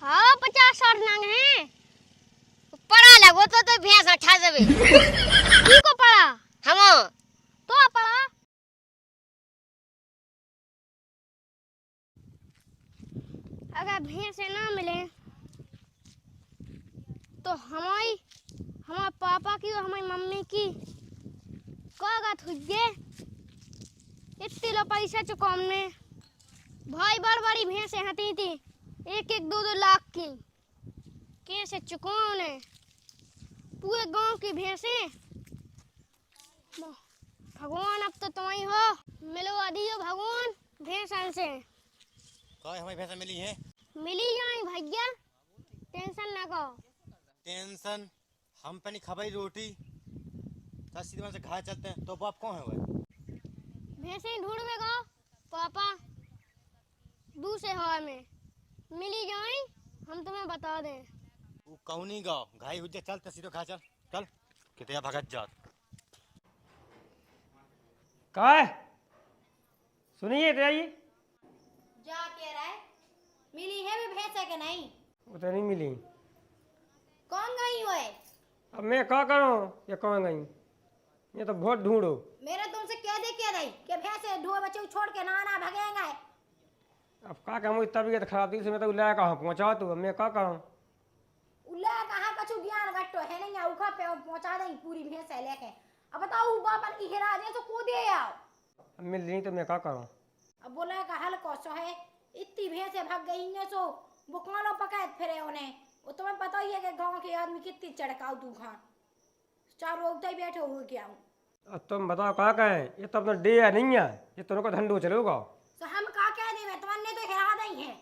हाँ 50-60 नंग हैं। पड़ा लगो तो भैंस उठा देबे। की को पड़ा? हम तो पड़ा। अगर भैंस ना मिले तो हमारे पापा की और हमारी मम्मी की कागज हुए इतने लो पैसा चुकाने। भाई बड़ी भैंसें हती थी 1-1 2-2 लाख की कैसे चुकाने पूरे गांव की भैंसें। भगवान अब तो तुम ही हो, मिलो दियो भगवान भैंसन से। हमारी भैंसा मिली है? मिली जाए भैया, टेंशन ना करो। टेंशन हम पे नहीं खबाई रोटी सीधे से घर चलते हैं। तो बाप कौन है वह? भैंसे ढूंढवे गो पापा दूसरे हवा में मिली जाए हम तुम्हें बता दें। वो कौनी गाँव घाई हुज्जे चलते सीधे घर चल चल कितया भगत जात। कहा है? सुनिए तो आइए। जा कह रहा है मिली है भी भैंस है कि नहीं? वो तो नहीं मिली। कौन गई हो है? अब मैं क्या करूँ? ये कौन गई? ये तो बहुत ढूंढो। मेरे तुमसे कह दे क्या नहीं कि भैंसे ढो बच्चे छोड़ के ना भगेंगे। अब क्या कहूँ मुझी तबीयत खराब थी मैं तो लाया कहाँ पहुँचा तू। अब मैं क्या करूँ? उल्ला कहाँ कछु ज्ञान गट्टो है नहीं उखा पे पहुंचा दे पूरी भैंस है लेके। अब बताओ बापन की हिरा दे तो कूद आओ। अब मिल रही तो मैं क्या करूँ? अब बोला का हल कोसो है इतनी भैंसे भाग गई ने सो बुकानो पकाए फिरे उन्हें। वो तुम्हें पता ही है कि गांव के आदमी कितनी चड़काऊ तू खा चारों उगते ही बैठे हुए क्या हूँ। अब तुम बताओ क्या कहें? ये तो अपना डे नहीं है, ये तुमको धंधो चलोगा। तो हम का कह दे तुमने तो हिरा दी है।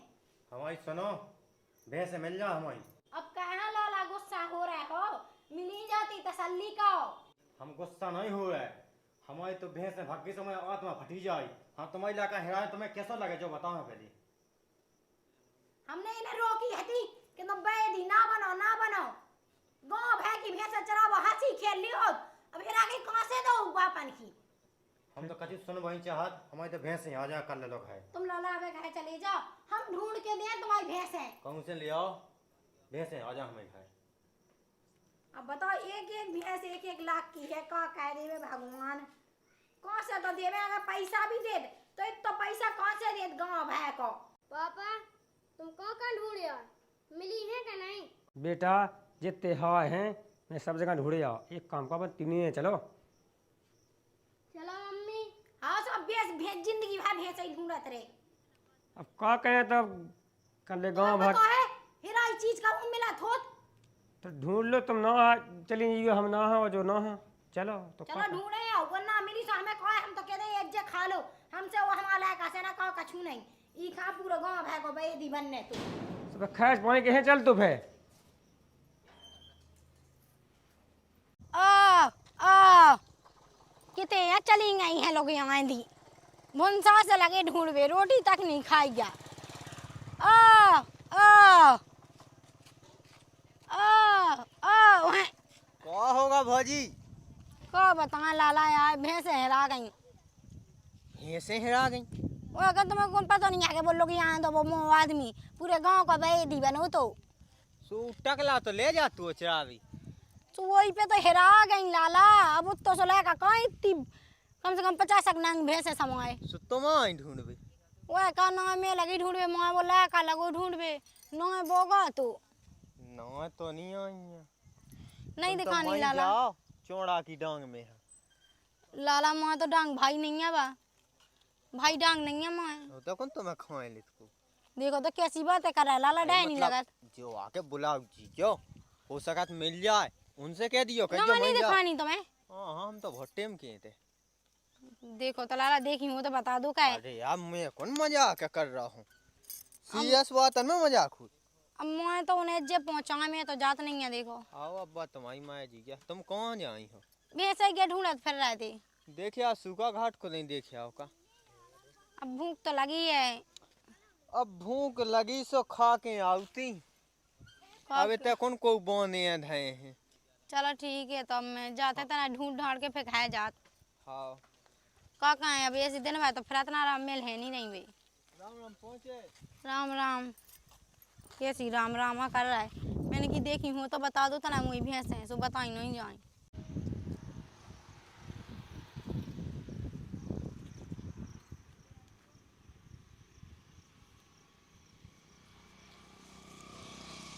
हमारी सुनो भैंस मिल जा हमारी। अब कहाँ लाला गुस्सा हो रहा हो? मिली जाती तसल्ली का। हम गुस्सा नहीं हो रहे। हमारी तो भैंस में भाग्य समय आत्मा फटी जाए। हाँ तुम्हारी इलाका हिराए तुम्हें कैसा लगे जो बताओ ना पहले। हमने इन्हें रोकी हती कि तुम बैदी ना बनो गांव भै की भैंस चरावो हंसी खेल लियो। अब हिरा के कहां से दो बापन की? हम तो कभी सुन वही चाहत हमारी तो भैंस आ जा कर ले लोग है। तुम लाला वे घर चले जाओ हम ढूंढ के दें तुम्हारी भैंस है। कौन से ले आओ भैंस आ जा हमारे घर। अब बताओ एक भैंस 1-1 लाख की है का कह देवे भगवान। कौन से तो देवे अगर पैसा भी दे तो इत तो पैसा कौन से दे गांव भै को। पापा तुम कहाँ ढूंढे मिली है कि नहीं? बेटा जितने हवा हैं मैं सब जगह ढूंढे आओ। एक काम का तीनों चलो। चलो मम्मी। हाँ सब भैंस जिंदगी भर भैंस ही ढूंढत रहे। अब क्या कहें तब कर ले गाँव भाग। तो है हिरा इस चीज का मिला थोत। तो ढूंढ लो तुम ना चली जाइयो हम ना हो जो ना हो चलो तो चलो ढूंढे आओ वरना मिली तो हमें कहे हम तो कह दे एक जे खा लो हमसे वो हमारा लायक से ना कहो कछु नहीं ई खा पूरा गांव भै को बेदी बनने तू। खैस पानी के चल तू फे। आ किते यहाँ चली गई हैं लोग यहाँ दी मुंसा से लगे ढूंढवे रोटी तक नहीं खाई गया। आ आ आ आ क्या होगा भौजी? को बता लाला यार भैंसे हिरा गई। भैंसे हिरा गई? वो अगर तुम्हें कौन पता नहीं आगे बोलो कि यहाँ तो वो मोह आदमी पूरे गांव का बेदी बनो तो सो टकला तो ले जा तू चरावी। तो वही पे तो हिरा गई लाला। अब तो सोलह का कहाँ इतनी कम से कम 50 नंग भैंसे समाये। सो तुम आई ढूंढबे। वो का ना में लगी ढूंढवे माँ बोला का लगो ढूंढवे ना बोगा तो ना तो नहीं आई है। नहीं दिखानी लाला। चौड़ा की डांग में है। लाला माँ तो डांग भाई नहीं है बा भाई डांग नहीं है माँ। तो कौन तुम्हें खाए ले तू? देखो तो कैसी बात है कर रहा है लाला डे नहीं लगा जो आके बुलाओ जी क्यों हो सका तो मिल जाए उनसे कह दियो ना नहीं दिखानी तुम्हें। हाँ हम तो बहुत टाइम किए थे। देखो तो लाला देखी हूँ तो बता दो का है। अरे यार मैं कौन मजाक कर रहा हूँ सीरियस बात है। मैं मजाक हूँ। अब मैं तो उन्हें जब पहुँचा मैं तो जात नहीं है। देखो आओ अब्बा तुम्हारी माँ जी क्या तुम कौन आई हो? भैंसे के ढूंढत फिर रहे थे। देखिए सूखा घाट को नहीं देखिए का। अब भूख तो लगी है। अब भूख लगी सो खा के आउती। अब तक कौन को बोने धए हैं। चलो ठीक है तो मैं जाते तना ढूंढ ढांड के फिर खाए जात। हाँ का है अब ऐसे दिन में तो फिर इतना आराम मिल है नहीं भाई। राम राम पहुँचे। राम राम। कैसी राम रामा कर रहा है। मैंने की देखी हूँ तो बता दो तना मुई भैंस है सो बताई नहीं जाए।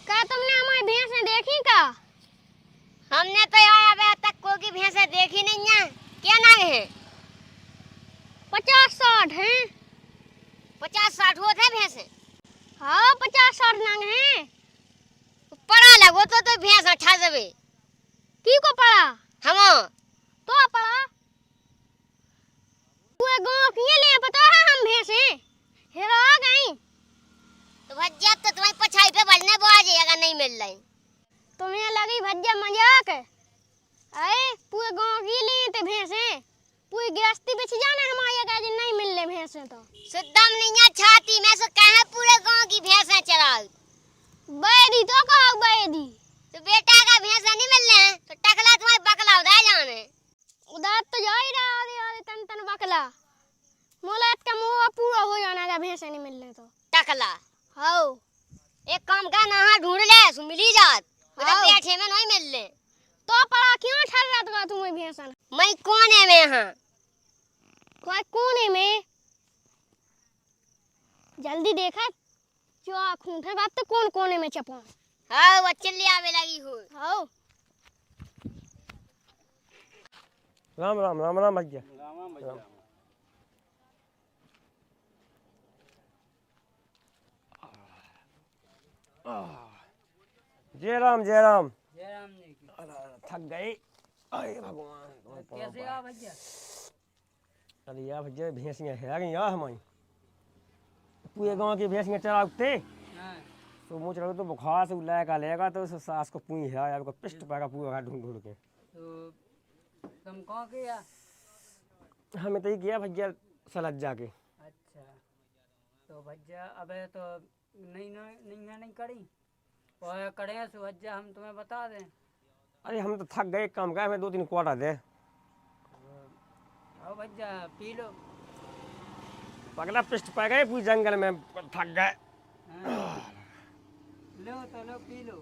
क्या तुमने हमारी भैंसें देखी का? हमने तो यार अबे तक कोई की भैंसे देखी नहीं है। क्या नाम है? 50-60 हैं। 50-60 होते हैं भैंसे। हाँ 50-60 नंग हैं। पड़ा लगो तो भैंस अच्छा जबे की को पड़ा? हम तो पड़ा पूरे गांव की ये ले पता है हम भैंसे हेरा गई। तो भज्जा तो तुम्हारी पछाई पे बढ़ने बोआ जाएगा नहीं मिल रही। तुम्हें लगी भज्जा मजाक? अरे पूरे गांव की लिए थे भैंसे पूरी गृहस्थी बिछ जाने हमारे का नहीं मिल रहे भैंसे तो सुद्दम नहीं है छाती में से कहे पूरे गांव की भैंसे चराओ। बैदी तो कहो बैदी तो बेटा का भैंसा नहीं मिल रहे हैं तो टकला तुम्हारी बकला उड़ा जाने। उधर तो जा ही रहा आधे आधे तन तन बकला मोलात का मुंह पूरा हो जाना का भैंसे नहीं मिल रहे तो टकला हाओ एक काम का नहा ढूंढ ले सो मिली जात उधर हाँ। बैठे में नहीं मिल रहे। तो पड़ा क्यों ठर रहा था तुम्हें भैंसा मैं कोने में हां कोई कोने में जल्दी देखा जो खून है बात तो कौन कोने में छपा। हाँ वो चिल्ली आवे लगी हो। हाओ राम राम राम राम भैया। जय राम जय राम। जय राम जी की। थक गए। अरे भगवान कैसे आ भैया? अरे यार भैया भैंसियाँ है गई यार हमारी पूरे गांव की भैंसियाँ चराते हाँ। तो मुँह चढ़ो तो बुखार से उलाएगा लेगा तो उस सास को पुई है यार पिष्ट पाएगा पूरा ढूंढ ढूंढ के। तो तुम कहाँ के या? हमें तो ही किया भैया सलज जाके। अच्छा तो भैया अबे तो नहीं करी और करें सो भैया हम तुम्हें बता दें। अरे हम तो थक गए काम का हमें 2-3 क्वार्टर दे। आओ भैया पी लो। पगला पिष्ट पा गए पूरी जंगल में थक गए। हाँ। लो तो लो पी लो।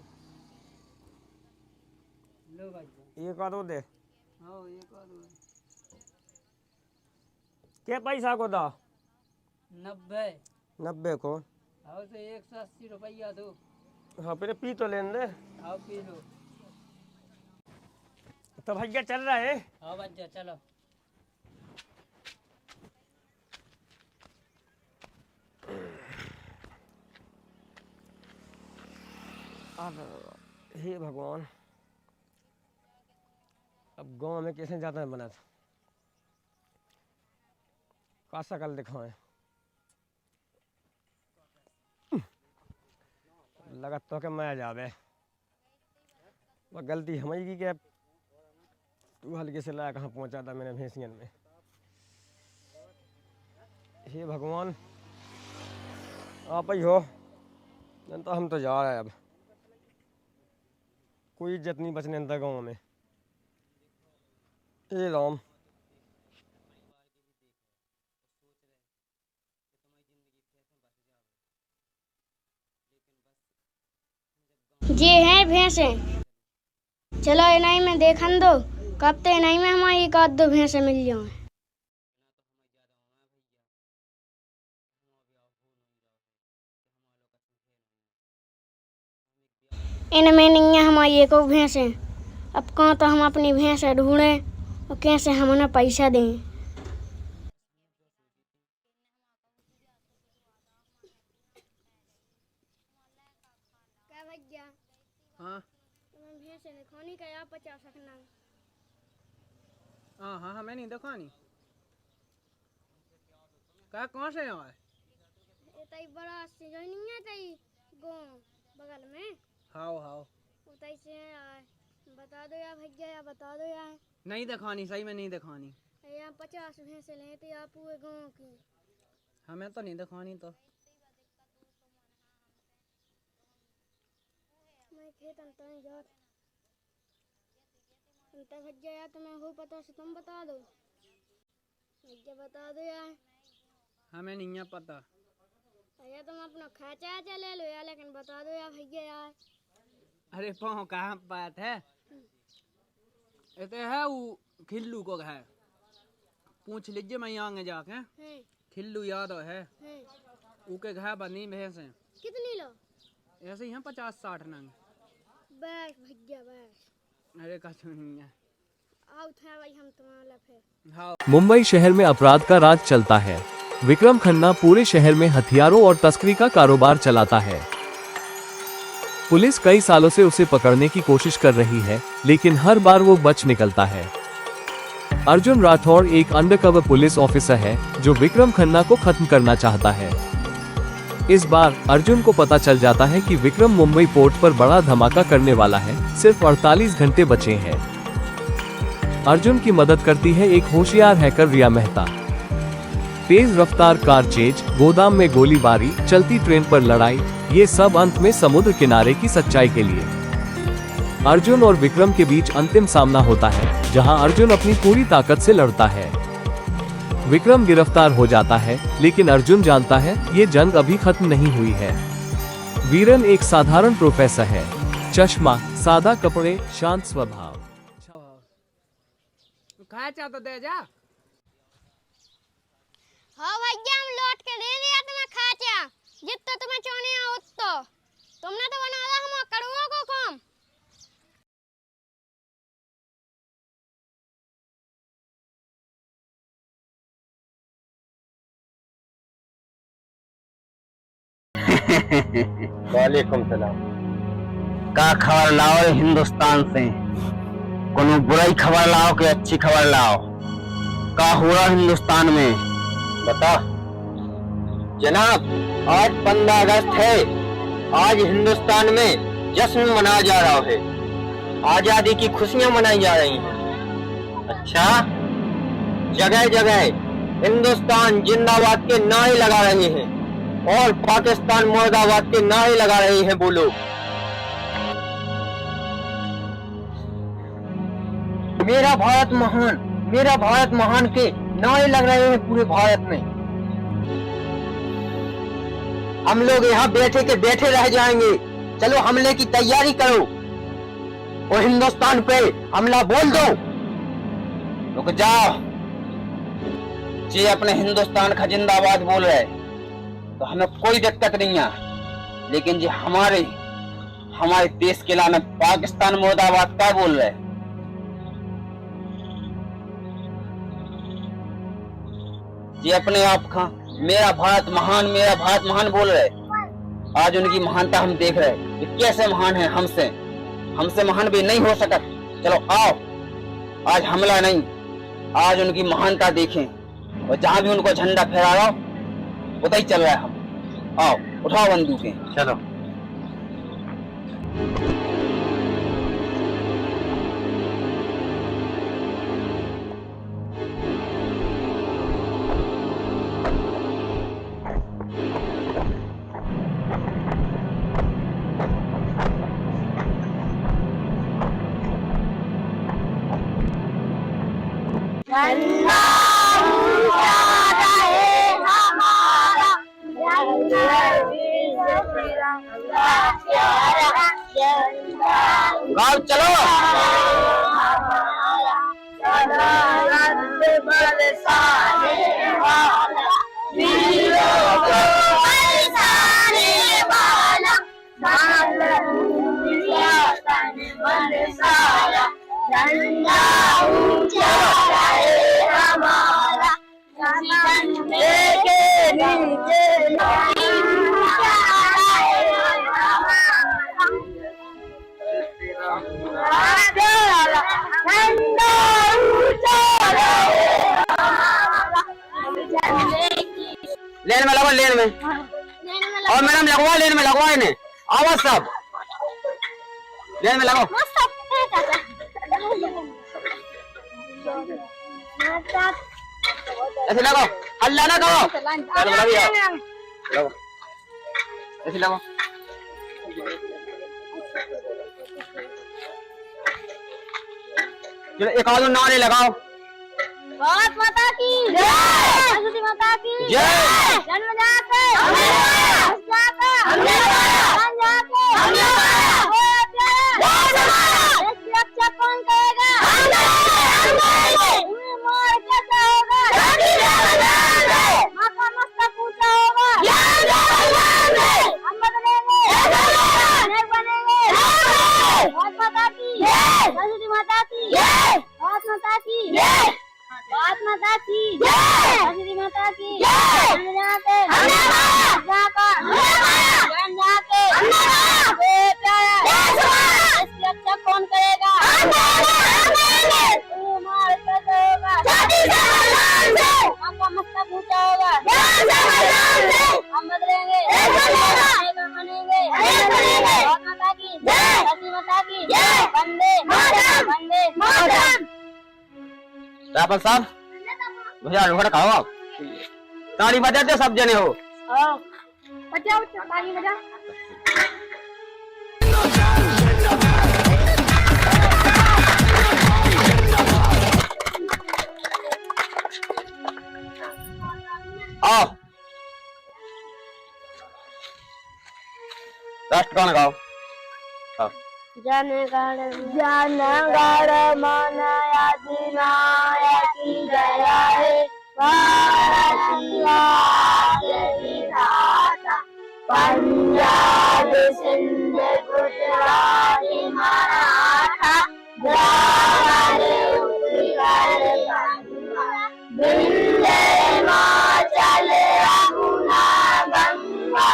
लो भैया। ये का दो दे आओ ये कर दो। क्या पैसा को दा? 90। 90 को। आओ तो 180 रुपया दो। हाँ फिर पी तो लेने दे। आओ पी लो। तो भैया चल रहा है। आओ भैया चलो। अब हे भगवान अब गांव में कैसे जाता है बना का शकल दिखाएं। लगा तो कि मैं जावे वह गलती हमारी की क्या तू हल्के से लाया कहाँ पहुंचा था मैंने भैंसियन में। हे भगवान आप ही हो नहीं तो हम तो जा रहे हैं अब कोई इज्जत नहीं बचने अंदर गाँव में। हे राम ये हैं भैंसे चलो इनाई में देखन दो कब तो इनाई में हमारी एक आध दो भैंसे मिल जाए। इनमें नहीं है हमारी एक और भैंसे अब कहाँ तो हम अपनी भैंसे ढूंढें और कैसे हम उन्हें पैसा दें। क्या भैया हाँ तुम्हें भैंसे दिखानी का या 50 रखना? हाँ हाँ हमें नहीं दिखानी। क्या कौन से यहाँ है? ये तई बड़ा से जो नहीं है तई गाँव बगल में हाओ हाओ वो तई से आए बता दो या भैया या बता दो यार। नहीं दिखानी सही में नहीं दिखानी। यहाँ 50 भैंसे लें तो आप पूरे गाँव की हमें तो नहीं दिखानी तो मैं खेत अंतर नहीं जात अंतर भैया यार तुम्हें हो पता से तुम बता दो भैया बता दो यार। हमें नहीं है पता। भैया तुम अपना खर्चा ले लो यार, लेकिन बता दो यार भैया यार। अरे पाँव कहाँ बात है, ये तो है वो खिल्लू को है, पूछ लीजिए मैं आगे जाके। खिल्लू याद है, उके घर बनी भैंस है। कितनी लो? ऐसे ही हैं 50-60 नंग। बस भैया बस। अरे कछु नहीं है। आओ था भाई हम तुम्हारा फिर। हाँ। मुंबई शहर में अपराध का राज चलता है। विक्रम खन्ना पूरे शहर में हथियारों और तस्करी का कारोबार चलाता है। पुलिस कई सालों से उसे पकड़ने की कोशिश कर रही है, लेकिन हर बार वो बच निकलता है। अर्जुन राठौड़ एक अंडरकवर पुलिस ऑफिसर है जो विक्रम खन्ना को खत्म करना चाहता है। इस बार अर्जुन को पता चल जाता है कि विक्रम मुंबई पोर्ट पर बड़ा धमाका करने वाला है। सिर्फ 48 घंटे बचे हैं। अर्जुन की मदद करती है एक होशियार हैकर रिया मेहता। तेज रफ्तार कार चेज, गोदाम में गोलीबारी, चलती ट्रेन पर लड़ाई, ये सब अंत में समुद्र किनारे की सच्चाई के लिए। अर्जुन और विक्रम के बीच अंतिम सामना होता है, जहां अर्जुन अपनी पूरी ताकत से लड़ता है। विक्रम गिरफ्तार हो जाता है, लेकिन अर्जुन जानता है ये जंग अभी खत्म नहीं हुई है। वीरन एक साधारण प्रोफेसर है, चश्मा, सादा कपड़े, शांत स्वभाव। खाचा तो दे जा। हाँ भैया हम लौट के दे दिया तुम्हें खाचा, जितना तुम्हें चाहने हो उतना। तुमने तो बना ला हम कड़ुओं को काम। वालेकुम सलाम। का खबर लाओ हिंदुस्तान से, कोनो बुराई खबर लाओ कि अच्छी खबर लाओ। का हो रहा हिंदुस्तान में बता। जनाब आज 15 अगस्त है। आज हिंदुस्तान में जश्न मनाया जा रहा है, आजादी की खुशियां मनाई जा रही हैं। अच्छा, जगह जगह हिंदुस्तान जिंदाबाद के नारे लगा रहे हैं और पाकिस्तान मुर्दाबाद के नारे लगा रहे हैं। बोलो, मेरा भारत महान, मेरा भारत महान के नारे लग रहे हैं पूरे भारत में। हम लोग यहाँ बैठे के बैठे रह जाएंगे। चलो हमले की तैयारी करो और हिंदुस्तान पे हमला बोल दो। रुक जाओ, ये अपने हिंदुस्तान का जिंदाबाद बोल रहे तो हमें कोई दिक्कत नहीं है, लेकिन जो हमारे देश के लाने पाकिस्तान मुर्दाबाद क्या बोल रहे। ये अपने आप का मेरा भारत महान बोल रहे। आज उनकी महानता हम देख रहे हैं कि कैसे महान है। हमसे महान भी नहीं हो सका। चलो आओ, आज हमला नहीं, आज उनकी महानता देखें। और जहां भी उनको झंडा फहरा रहा हो उधर ही चल रहा है हम। आओ, उठाओ बंदूकें, चलो। गाँव चलो। लेन में लगवा, लेन में। और मैडम लगवा, लेन में लगवा इन्हें। आवाज सब लेन में लगो। ऐसे लगो, हल्ला ना करो। ऐसे लगो। चलो एक आदमी नारे लगाओ। भारत माता की जय, सरस्वती माता की जय, जन्मदाता हमने मारा हमने मारा इसकी रक्षा कौन करेगा? हम करेंगे तुम्हें मार कैसे होगा? माँ का मस्तक ऊंचा होगा हम बदलेंगे नहीं बनेंगे। भारत माता की सरस्वती माता की भारत माता की भारत माता की सरस्वती माता की इसकी रक्षा कौन करेगा? आपका मस्तक ऊंचा होगा हम बदलेंगे बनेंगे। भारत माता की सरस्वती माता की वंदे वंदे मातरम। रापल साहब भैया लोहड़ा खाओ आप ताली बजाते सब जने हो। बजाओ ताली बजा। आओ राष्ट्रगान गाओ। जनगण मन अधिनायकी जय हे भारतीय विधाता पंजाब सिंध गुजरात मराठा द्राविड़ उत्कल विंध्य हिमाचल यमुना गंगा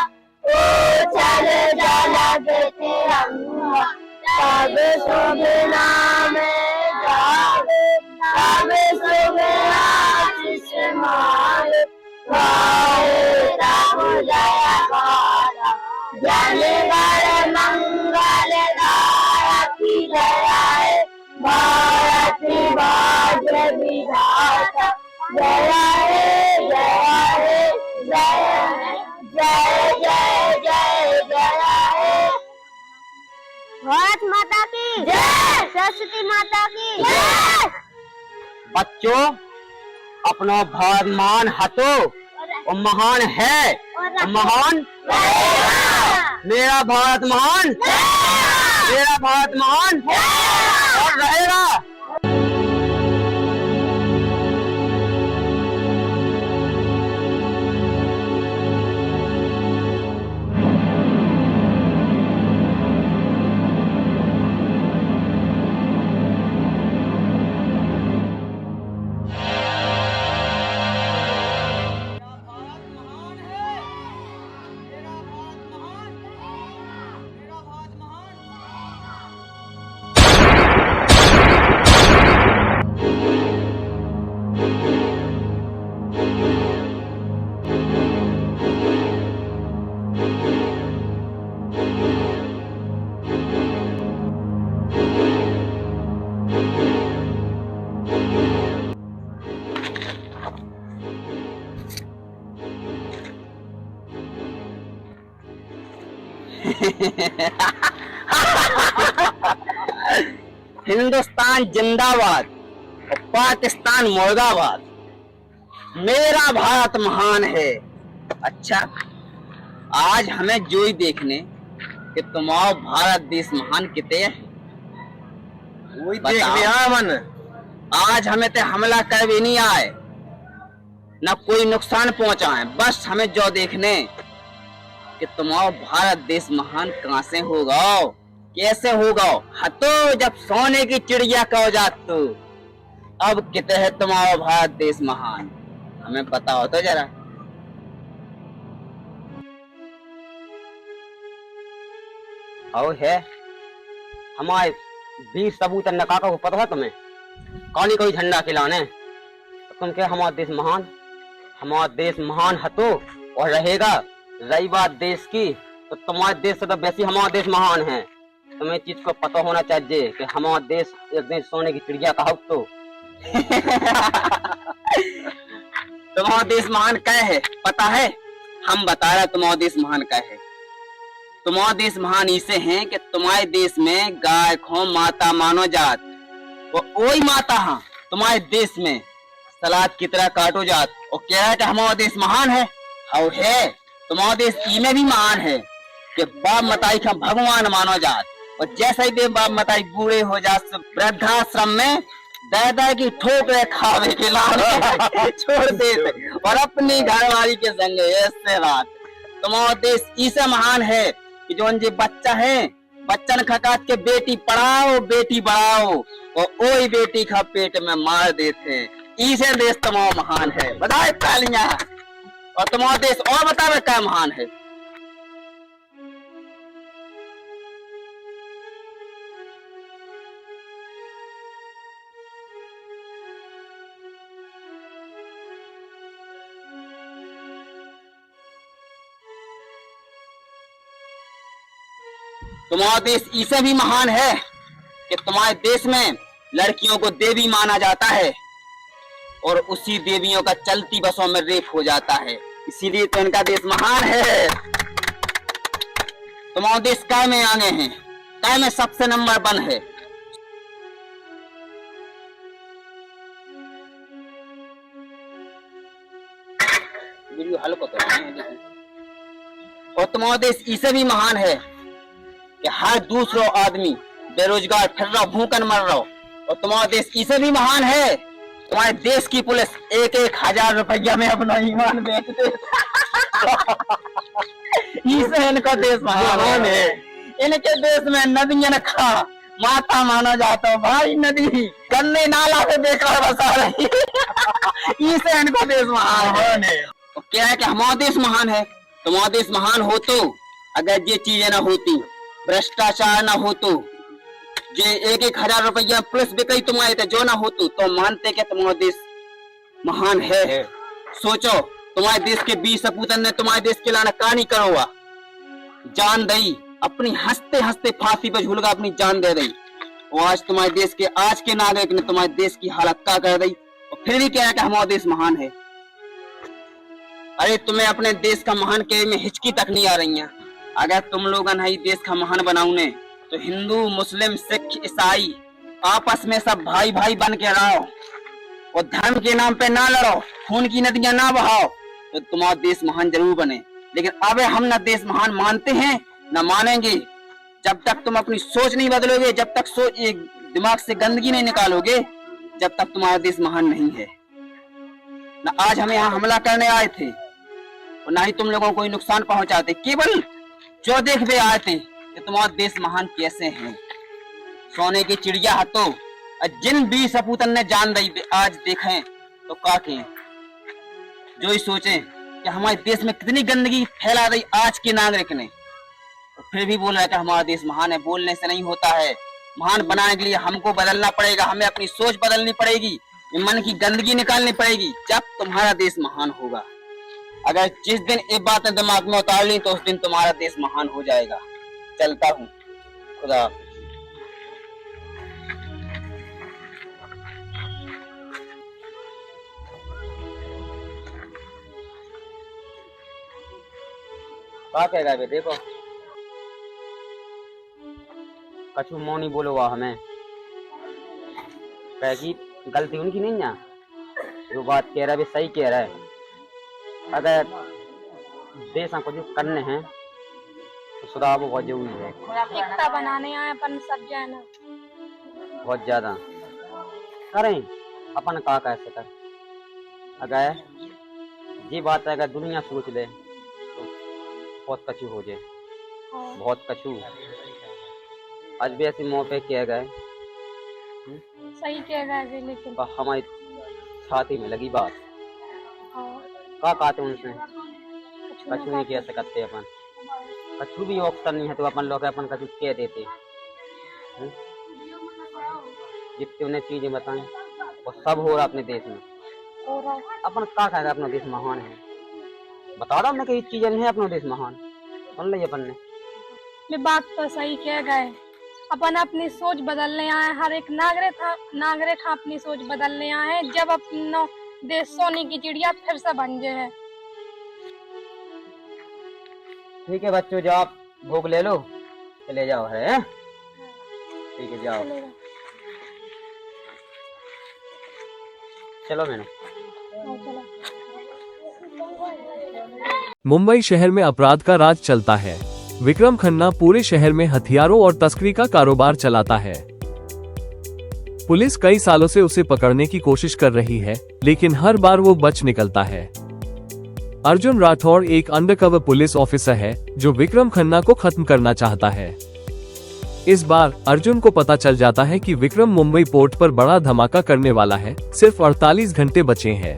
उछल जलग तिरंगा तब शुभ नाम तब शुभ आशीष माल गाए तब जयकारा जनगण मंगल दायकी जय हे भारत भाग्य विधाता जय हे जय हे जय जय जय जय जय हे भारत माता की जय सरस्वती माता की जय। बच्चों अपना भारत महान हतो और महान है और महान मेरा भारत महान मेरा भारत महान और रहेगा। हिंदुस्तान जिंदाबाद और पाकिस्तान मुर्दाबाद। मेरा भारत महान है। अच्छा आज हमें जो ही देखने कि तुम्हारा भारत देश महान कितने वही देख लिया मन। आज हमें तो हमला कर भी नहीं आए न कोई नुकसान पहुंचाए, बस हमें जो देखने कि तुम्हारा भारत देश महान कहां से होगा कैसे होगा। हतो जब सोने की चिड़िया कहो जात तो अब कितने है तुम्हारा भारत देश महान, हमें पता हो तो जरा। और है हमारे वीर सबूत नकाका को पता है तुम्हें, कौन कोई झंडा खिलाने तो तुम क्या हमारा देश महान हतो और रहेगा। रही बात देश की तो तुम्हारे देश से तो वैसे हमारा देश महान है। तुम्हें चीज को पता होना चाहिए कि हमारा देश एक दिन सोने की चिड़िया कहा तो तुम्हारा देश महान क्या है पता है? हम बता रहे तुम्हारा देश महान क्या है। तुम्हारा देश महान इसे है कि तुम्हारे देश में गाय खो माता मानो जात, वो वही माता हाँ तुम्हारे देश में सलाद की तरह काटो जात और कह रहा है कि हमारा देश महान है। और है तुम्हारा देश में भी महान है। कि बाप मताई का भगवान मानो जात, और जैसे ही बाप मताई बूढ़े हो जात वृद्धाश्रम में दादा की ठोकरे खावे के लाने छोड़ देते और अपनी घरवाली के संग ऐसे बात। तुम्हारा देश इसे महान है कि जो जी बच्चा है बच्चन खकात के बेटी पढ़ाओ बेटी बढ़ाओ और वही बेटी का पेट में मार देते। इसे देश तुम्हारा महान है, बधाई तालियां। और तुम्हारा देश और बतावे क्या महान है। तुम्हारा देश इसे भी महान है कि तुम्हारे देश में लड़कियों को देवी माना जाता है और उसी देवियों का चलती बसों में रेप हो जाता है, इसीलिए तो इनका देश महान है। तुम्हारा देश काय में आगे है, काय में सबसे नंबर 1 है। वीडियो हल्का तो है। और तुम्हारा देश इसे भी महान है कि हर दूसरा आदमी बेरोजगार फिर रहा, भूखन मर रहा। और तुम्हारा देश इसे भी महान है, तुम्हारे देश की पुलिस 1,000 रुपया में अपना ईमान बेच दे। इसे इनका देश महान है। इनके देश में नदियां खा माता माना जाता है, भाई नदी गंदे नाला से बेकार बसा रही। इसे इनका देश महान है। तो क्या है कि हमारा देश महान है। तुम्हारा देश महान हो तो अगर ये चीजें ना होती, भ्रष्टाचार ना हो तो, जे 1,000 रुपया पुलिस बिकई तुम्हारे थे जो ना हो तो मानते कि तुम्हारा देश महान है। सोचो तुम्हारे देश के 20 सपूतन ने तुम्हारे देश के लाना कहानी करोगा, जान दई अपनी हंसते हंसते फांसी पे झूलकर अपनी जान दे दी। और आज तुम्हारे देश के आज के नागरिक ने तुम्हारे देश की हालत का कर दी और फिर भी कह रहा कि हमारा देश महान है। अरे तुम्हें अपने देश का महान कहने में हिचकी तक नहीं आ रही है। अगर तुम लोग नहीं देश का महान बनाऊने तो हिंदू मुस्लिम सिख ईसाई आपस में सब भाई भाई बन के रहो और धर्म के नाम पे ना लड़ो, खून की नदियां ना बहाओ, तो तुम्हारा देश महान जरूर बने। लेकिन अब हम ना देश महान मानते हैं ना मानेंगे। जब तक तुम अपनी सोच नहीं बदलोगे, जब तक सोच दिमाग से गंदगी नहीं निकालोगे, जब तक तुम्हारा देश महान नहीं है। ना आज हम यहाँ हमला करने आए थे और ना ही तुम लोगों को कोई नुकसान पहुंचाते, केवल जो देखने आए थे कि तुम्हारा देश महान कैसे है। सोने की चिड़िया हतो जिन 20 सपूतन ने जान दी आज देखें तो काके जो ही सोचे कि हमारे देश में कितनी गंदगी फैला दी आज के नागरिक ने, तो फिर भी बोल रहा है कि हमारा देश महान है। बोलने से नहीं होता है, महान बनाने के लिए हमको बदलना पड़ेगा, हमें अपनी सोच बदलनी पड़ेगी, मन की गंदगी निकालनी पड़ेगी, जब तुम्हारा देश महान होगा। अगर जिस दिन ये बातें दिमाग में उतार ली तो उस दिन तुम्हारा देश महान हो जाएगा। चलता हूँ, खुदा। क्या कहेगा बे, देखो कछु मौनी बोलोगा हमें, कहेगी गलती उनकी नहीं है, जो बात कह रहा है सही कह रहा है। अगर देश को जो करने हैं तो सुधार बहुत जरूरी है। एकता बनाने आए अपन सब जाना बहुत ज्यादा करें अपन का कैसे कर। अगर ये बात है अगर दुनिया सोच ले तो बहुत कछु हो जाए, बहुत कछु। आज भी ऐसी मौके किए गए, सही कह गए, लेकिन हमारी छाती में लगी बात का कहते उनसे कछु नहीं कह सकते अपन, कछु भी ऑप्शन नहीं है तो अपन लोग अपन कछु कह देते। जितने उन्हें चीजें बताएं वो सब हो रहा अपने देश में। अपन क्या कहेगा अपना देश महान है, बता रहा मैं कि चीजें नहीं है अपना देश महान। सुन ली अपन ने बात तो सही कह गए, अपन अपनी सोच बदलने आए, हर एक नागरिक अपनी सोच बदलने आए, जब अपना देश सोने की चिड़िया फिर से बन जाए। ठीक है बच्चों, जाओ भोग ले लो, चले जाओ है। ठीक है जाओ, चलो मैंने। मुंबई शहर में अपराध का राज चलता है। विक्रम खन्ना पूरे शहर में हथियारों और तस्करी का कारोबार चलाता है। पुलिस कई सालों से उसे पकड़ने की कोशिश कर रही है, लेकिन हर बार वो बच निकलता है। अर्जुन राठौड़ एक अंडरकवर पुलिस ऑफिसर है जो विक्रम खन्ना को खत्म करना चाहता है। इस बार अर्जुन को पता चल जाता है कि विक्रम मुंबई पोर्ट पर बड़ा धमाका करने वाला है। सिर्फ 48 घंटे बचे हैं।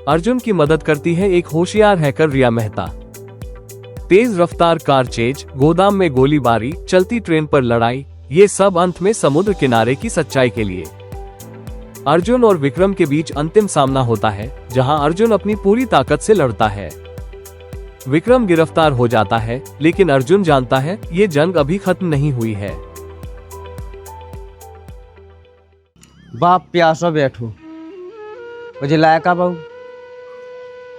अर्जुन की मदद करती है एक होशियार हैकर रिया मेहता। तेज रफ्तार कार चेज, गोदाम में गोलीबारी, चलती ट्रेन पर लड़ाई, ये सब अंत में समुद्र किनारे की सच्चाई के लिए। अर्जुन और विक्रम के बीच अंतिम सामना होता है, जहां अर्जुन अपनी पूरी ताकत से लड़ता है। विक्रम गिरफ्तार हो जाता है, लेकिन अर्जुन जानता है ये जंग अभी खत्म नहीं हुई है। बाप प्यासा बैठो, मुझे लायका बहू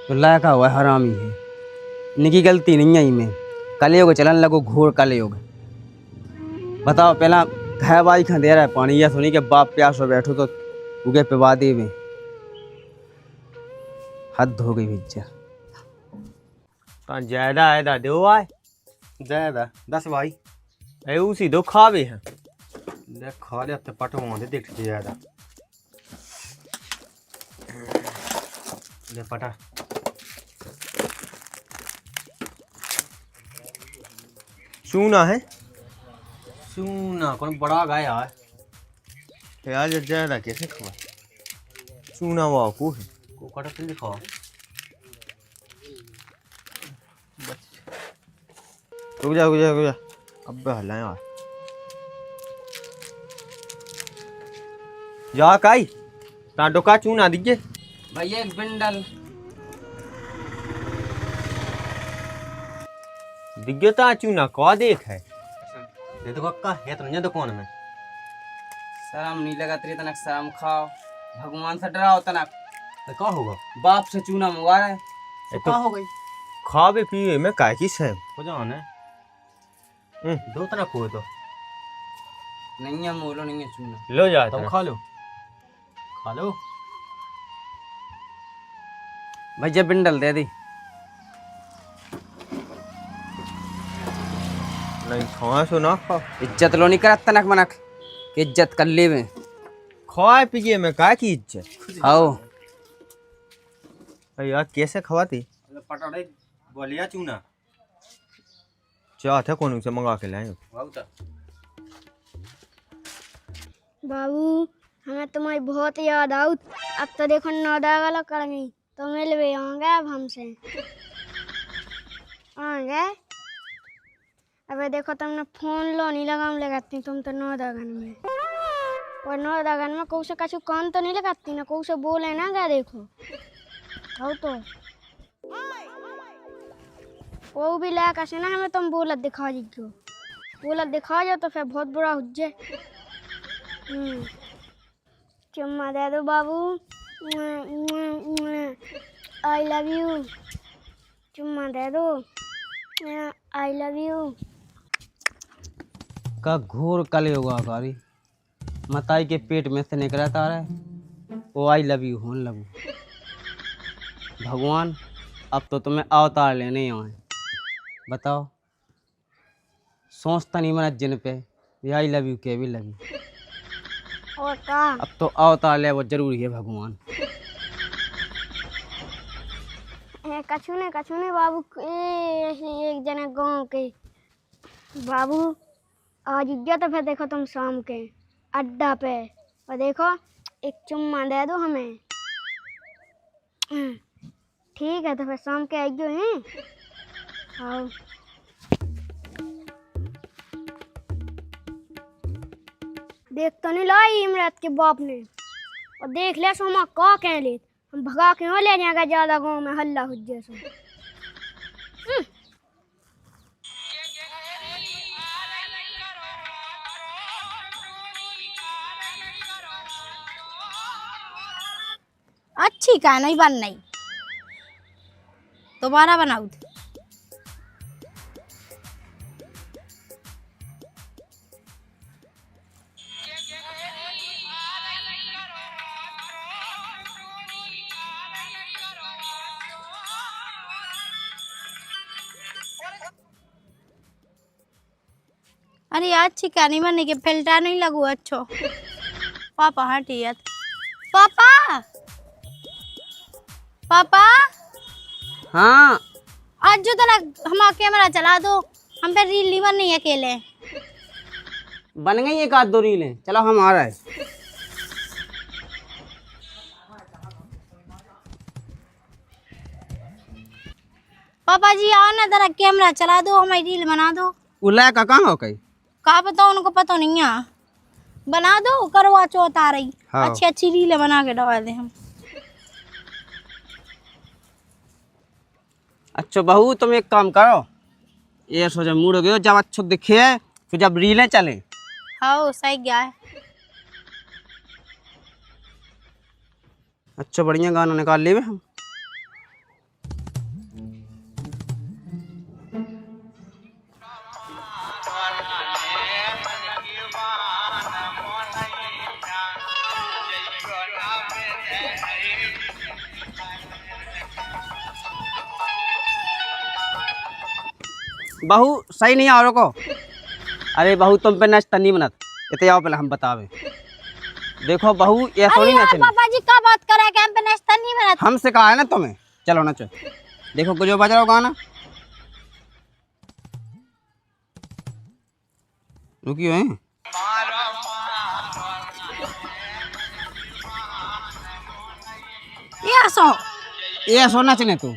तो लायका हुआ हरामी है। इनकी गलती नहीं है। में कलयुग चलन लगो, घोर कलयुग। बताओ पहला घय बाई खा दे रहा है पानी, या सुनी के बाप प्यासा बैठो तो उगे पिवा दे में। हद हो गई भिज्जा। ज्यादा है दादे वो आए ज्यादा 10 भाई ए उसी दो खावे हैं। देख खा ले, पटवा दे देख ज्यादा ले पटा। चूना है सुना कौन बड़ा गाय यार। यार ज्यादा कैसे खवा चूना वो को है को कटा फिर दिखाओ। रुक जा अब हल्ला यार जा काई टाटो का चूना दीजिए भैया एक बिंडल दिग्यो ता चूना का देख है। दे दो कक्का है तो नहीं दुकान में। शर्म नहीं लगा तेरे तनक शर्म खाओ, भगवान से डराओ तनक। तो क्या होगा? बाप से चूना मंगवा रहा है तो क्या हो गई? खावे पिए में काय की है हो जान है दो तना को तो नहीं है मोलो नहीं है चूना। लो जा तुम खा लो भैया बिंडल दे दी। नहीं खा सो ना खा इज्जत लो नहीं करत तनक मनक, इज्जत कर ले में खाए पिए में काय की इज्जत। आओ अरे यार कैसे खवाती पटाड़े बोलिया चूना चाह था कौन से मंगा के लाए। बाबू हमें तुम्हारी बहुत याद आउत। अब तो देखो 9 वाला कर गई तो मिलवे होंगे अब हमसे आएंगे। अबे देखो तुमने फोन लो नहीं लगाऊं लगाती तुम तो 9 घन में, और 9 घन में कौ से कछु कान तो नहीं लगाती ना, कौ से बोले ना गा देखो हो तो वो भी ला कैसे ना हमें तुम बोलत दिखा दीजियो। बोलत दिखा जाओ तो फिर बहुत बुरा हो जाए। चुम्मा दे दो बाबू, आई लव यू। चुम्मा दे दो, आई लव यू। का घोर कलयुग आकारी मताई के पेट में से निकला तारा है वो आई लव यू होने लगू। भगवान अब तो तुम्हें अवतार लेने आए। बताओ सोचता नहीं मना जिन पे आई लव यू के भी लव यू। और का अब तो अवतार ले वो जरूरी है भगवान। कछु ने बाबू एक जने गांव के बाबू आज गया तो फिर देखो तुम शाम के अड्डा पे और देखो एक चुम्मा दे दो हमें। ठीक है तो फिर शाम के आइयो हैं। आओ देख तो नहीं लाई इमरात के बाप ने, और देख ले सो हम का कह ले हम भगा के हो ले जाएगा ज्यादा गांव में हल्ला हो जैसे। अच्छी का नहीं बन नहीं दोबारा बनाऊ थी। अरे यार चिकनी बने के फिल्टर नहीं लगू अच्छो पापा हटियत पापा पापा हाँ आज जो तना हमारा कैमरा चला दो, हम पे रील नहीं बननी है अकेले। बन गई एक आध दो रीलें, चलो हम आ रहे हैं। पापा जी आओ ना, जरा कैमरा चला दो, हमारी रील बना दो। उल्ला का कहाँ हो गई? कहा पता, उनको पता नहीं है। बना दो, करवा चौथ आ रही। हाँ। अच्छी अच्छी रीलें बना के डाल दे हम। अच्छा बहू तुम एक काम करो, ये सोचे मूड हो गयो जब अच्छो दिखे फिर जब रीलें चले। हाँ सही गया है। अच्छा बढ़िया गाना निकाल लेवे हम। बहू सही नहीं आ रहा को। अरे बहू तुम पे नच नहीं बनत, इतने आओ पहले हम बतावे। देखो बहू ये थोड़ी नचनी। पापा जी का बात करे कि हम पे नचता नहीं बनत। हमसे कहा है ना तुम्हें, चलो नचो। देखो जो बज रहा हो गाना, रुकियो है। ये सो नचने तू।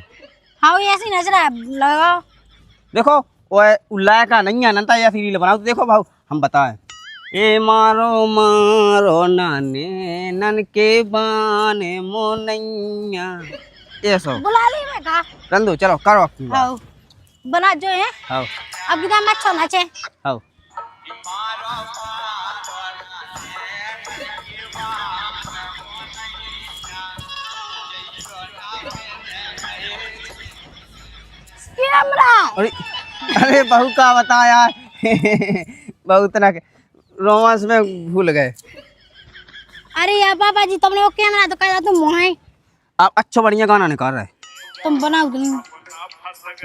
हाँ ये ऐसे नच रहा है, लगाओ। देखो वो उल्लाय का नहीं है ना, ऐसी रील बनाओ। तो देखो भाऊ हम बताएं, ए मारो मारो नाने नन के बाने मोनैया, ये सो बुला ली मैं कहा। रंदू चलो करो। हाँ बना जो है। हाँ अब किधर मैं अच्छा नाचे। हाँ कैमरा। अरे अरे बहू का बता यार बहुत तरह के रोमांस में भूल गए। अरे यार पापा जी तुमने वो कैमरा तो कहा तुम मोहे। आप अच्छा बढ़िया गाना निकाल रहे, तुम बनाओ तुम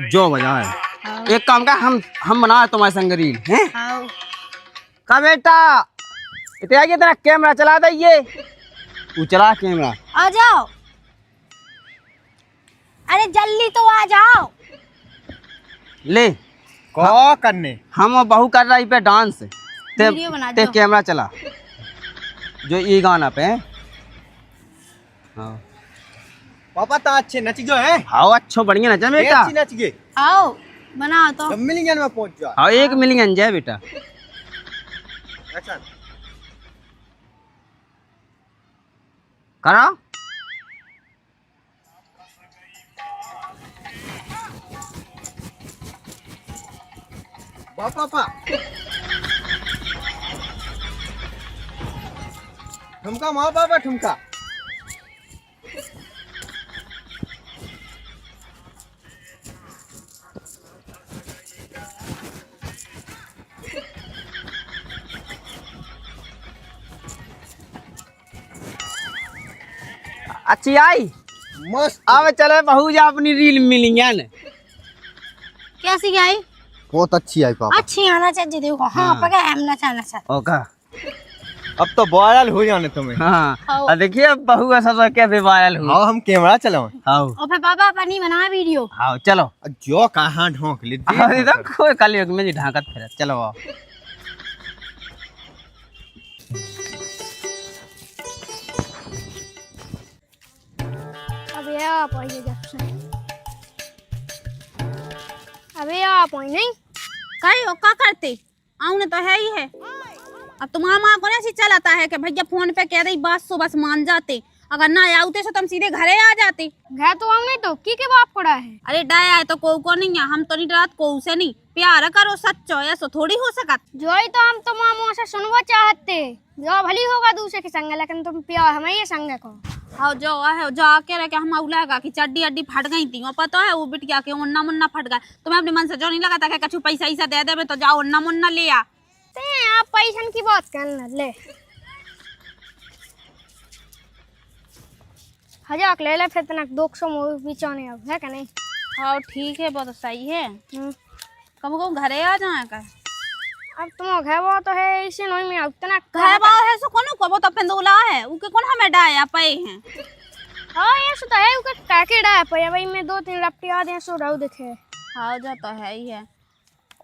जो बजा है। एक काम का हम बना तुम्हारे संग रील हैं। हाँ। का बेटा इतने आगे तेरा कैमरा चला दइए। तू चला कैमरा। आ जाओ, अरे जल्दी तो आ जाओ। ले को करने हम और बहू कर रही पे डांस। वीडियो बना ते दो। कैमरा चला जो ये गाना पे। हाँ पापा ता अच्छे नच जो है। हाँ अच्छो बढ़िया नचा बेटा। अच्छी नच गए। आओ बनाओ तो। सब मिलियन में पहुंच जा। हाँ 1 मिलियन जय बेटा। अच्छा करा पापा ठुमका माँ पापा ठुमका। अच्छी आई मस्त। अब चले बहू जा अपनी रील मिलियन। कैसी आई? बहुत अच्छी आई पापा। अच्छी आना चाहिए देखो। हाँ पका हम नचा नचा। ओका अब तो वायरल हो जाने तुम्हें। हाँ हाँ। और देखिए अब बहू ऐसा तो कैसे वायरल हुआ। हाँ हम कैमरा चलाओ। हाँ और फिर पापा अपनी बना वीडियो। हाँ चलो। जो कहाँ ढोंक ली अरे तो कोई कलयुग में जी ढाकत फिर। चलो आओ। अबे आप आइए जब से। अबे आप आई नहीं। कहीं हो का करते आउने तो है ही है। अब तुम्हारा माँ को ऐसे चलाता है कि भैया फोन पे कह रही बात सो बस मान जाते, अगर ना आउते तो तुम सीधे घरे आ जाते। घर तो आऊंगे तो की बाप पड़ा है। अरे डर है तो को नहीं है, हम तो नहीं डरात को से नहीं। प्यार करो सच्चो ऐसो थोड़ी हो सकत। जो ही तो हम तो मामू से सुनवा चाहते जो भली होगा दूसरे के संग, लेकिन तुम प्यार हमें संग को। हाँ जो है जाके रह के हम उलागा कि चड्डी अड्डी फट गई थी। वो पता है वो बिटिया के ओन्ना मुन्ना फट गया। तुम्हें अपने मन से जो नहीं लगा था कि कछु पैसा ऐसा दे दे तो जाओ ओन्ना मुन्ना ले आ। आप पैसा की बात करना ले। हजार ले ले फिर तनक 200 बिचाने अब है क्या नहीं। हाँ ठीक है बहुत सही है। कब को घरे आ जाए का। अब तुम घर वो तो है इसे नहीं में उतना घर बाव है सो कोनो को तो पेंदुला है उके कौन हमें डाया पे हैं। हां ये सो तो है उके काके डा पे भाई मैं 2-3 लपटिया दे सो रहू देखे। हां जा तो है ही है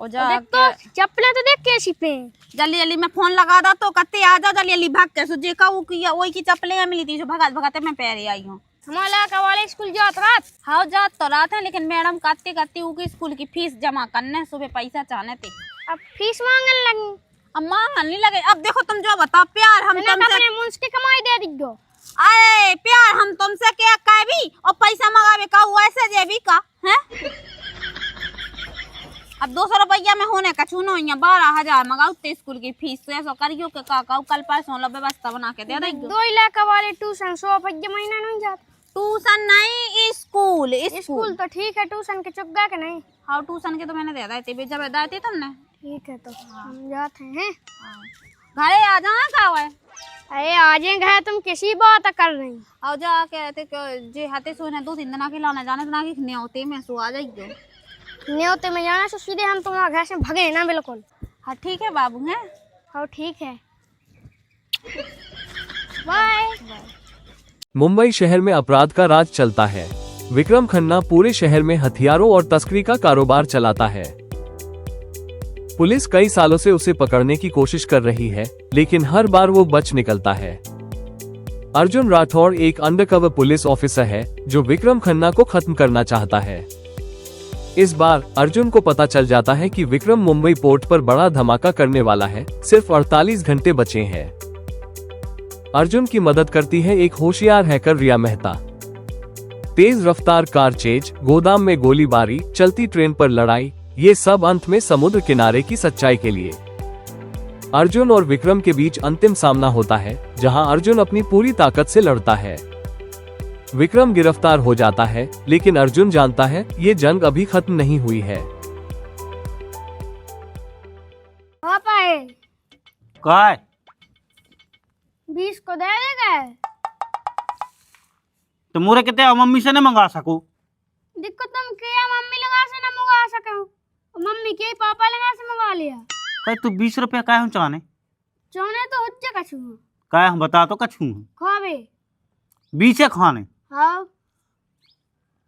ओ जा देख तो चप्पलें तो देख कैसी पे जल्दी जल्दी मैं फोन लगा दा तो कत्ते आ जा जल्दी जल्दी भाग के सो जे का वो किया वही की चप्पलें मिली थी जो भगात भगाते मैं पैरे आई हूं। हमारा का वाले स्कूल जात रात। हाँ जात तो रात है लेकिन मैडम कत्ते कत्ते उके स्कूल की फीस जमा करने सुबह पैसा चाहने थे। अब फीस मांगने लगी। अब मांगने नहीं लगे। अब देखो तुम जो बताओ प्यार हम तुमसे अपने मुंह की कमाई दे दियो। अरे प्यार हम तुमसे क्या कहे भी और पैसा मंगावे का वैसे जेबी का हैं। अब 200 रुपया में होने का चुनो 12,000 मंगाओ ते स्कूल की फीस तो ऐसा करियो के का कल परसों लो व्यवस्था बना के दे देंगे। 2 लाख वाले ट्यूशन 100 रुपया महीना नहीं जाता। ट्यूशन नहीं स्कूल स्कूल तो ठीक है ट्यूशन के चुग्गा के नहीं। हाँ ट्यूशन के तो मैंने दे दिए थे जब दे दी तुमने। ठीक है तो हम जाते हैं। घरे आ जाना का है। अरे आज घर तुम किसी बात कर रही और जा कहते जे हाथे सोने 2-3 दिन के लाने जाने तना के न्योते में सो आ जाइयो। न्योते में जाना तो सीधे हम तुम्हारे घर से भगे ना बिल्कुल। हाँ ठीक है बाबू हैं। हाँ ठीक है बाय। मुंबई शहर में अपराध का राज चलता है। विक्रम खन्ना पूरे शहर में हथियारों और तस्करी का कारोबार चलाता है। पुलिस कई सालों से उसे पकड़ने की कोशिश कर रही है, लेकिन हर बार वो बच निकलता है। अर्जुन राठौड़ एक अंडरकवर पुलिस ऑफिसर है जो विक्रम खन्ना को खत्म करना चाहता है। इस बार अर्जुन को पता चल जाता है कि विक्रम मुंबई पोर्ट पर बड़ा धमाका करने वाला है। सिर्फ 48 घंटे बचे हैं। अर्जुन की मदद करती है एक होशियार हैकर रिया मेहता। तेज रफ्तार कार चेज, गोदाम में गोलीबारी, चलती ट्रेन पर लड़ाई, ये सब अंत में समुद्र किनारे की सच्चाई के लिए। अर्जुन और विक्रम के बीच अंतिम सामना होता है, जहां अर्जुन अपनी पूरी ताकत से लड़ता है। विक्रम गिरफ्तार हो जाता है, लेकिन अर्जुन जानता है ये जंग अभी खत्म नहीं हुई है। पापा 20 को दे देगा तो मोरे कितने मम्मी से न मंगा सकूं। दिक्कत तुम क्या मम्मी लगा से ना मंगा सके मम्मी के पापा लगा से मंगा लिया। कहे तू 20 रुपया काहे हम चाहने तो हुच्चे कछु काहे हम बता तो कछू खावे 20 खाने। हाँ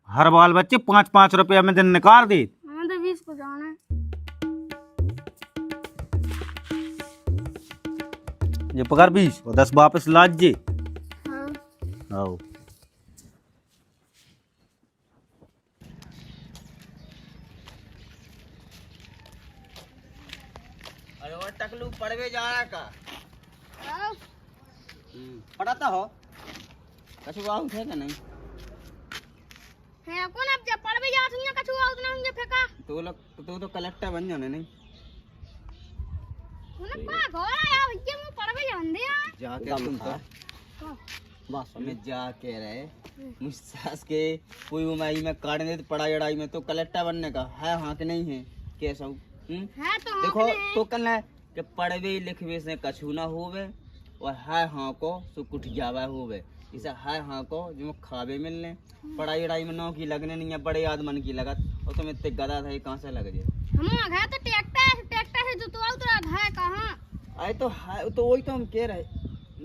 हर बाल बच्चे 5-5 रुपया में दिन निकाल दे। हमें तो 20 को जाना ये पकड़ 20 और 10 वापस लाज जे। हाँ आओ टकलू पढ़वे जा रहा का हाँ पढ़ाता हो कछु आउट है कि नहीं। है कौन अब जब पढ़वे जात हुई कछु आउट ना हुई फेंका तू तो कलेक्टर बन जाने नहीं। उन्हें का घर आया भैया मैं पढ़वे जान दे जाके तुम तो बस में जाके रहे मुझसास के कोई उमाई में काटने तो पढ़ाई अड़ाई में तो कलेक्टर बनने का है। हाँ कि नहीं है कैसा है तो देखो तो कल है कि पढ़वे लिखवे से कछु ना होवे और है हाँ को सो कुछ जावा होवे। इसे है हाँ को जो खावे मिलने पढ़ाई अड़ाई में नौकरी लगने नहीं है बड़े आदमन की लगत और तुम इतने गधा था कहाँ से लग जाए। हम घर तो ट्रैक्टर से जो तो आउट है कहाँ आए तो है तो वही तो हम कह रहे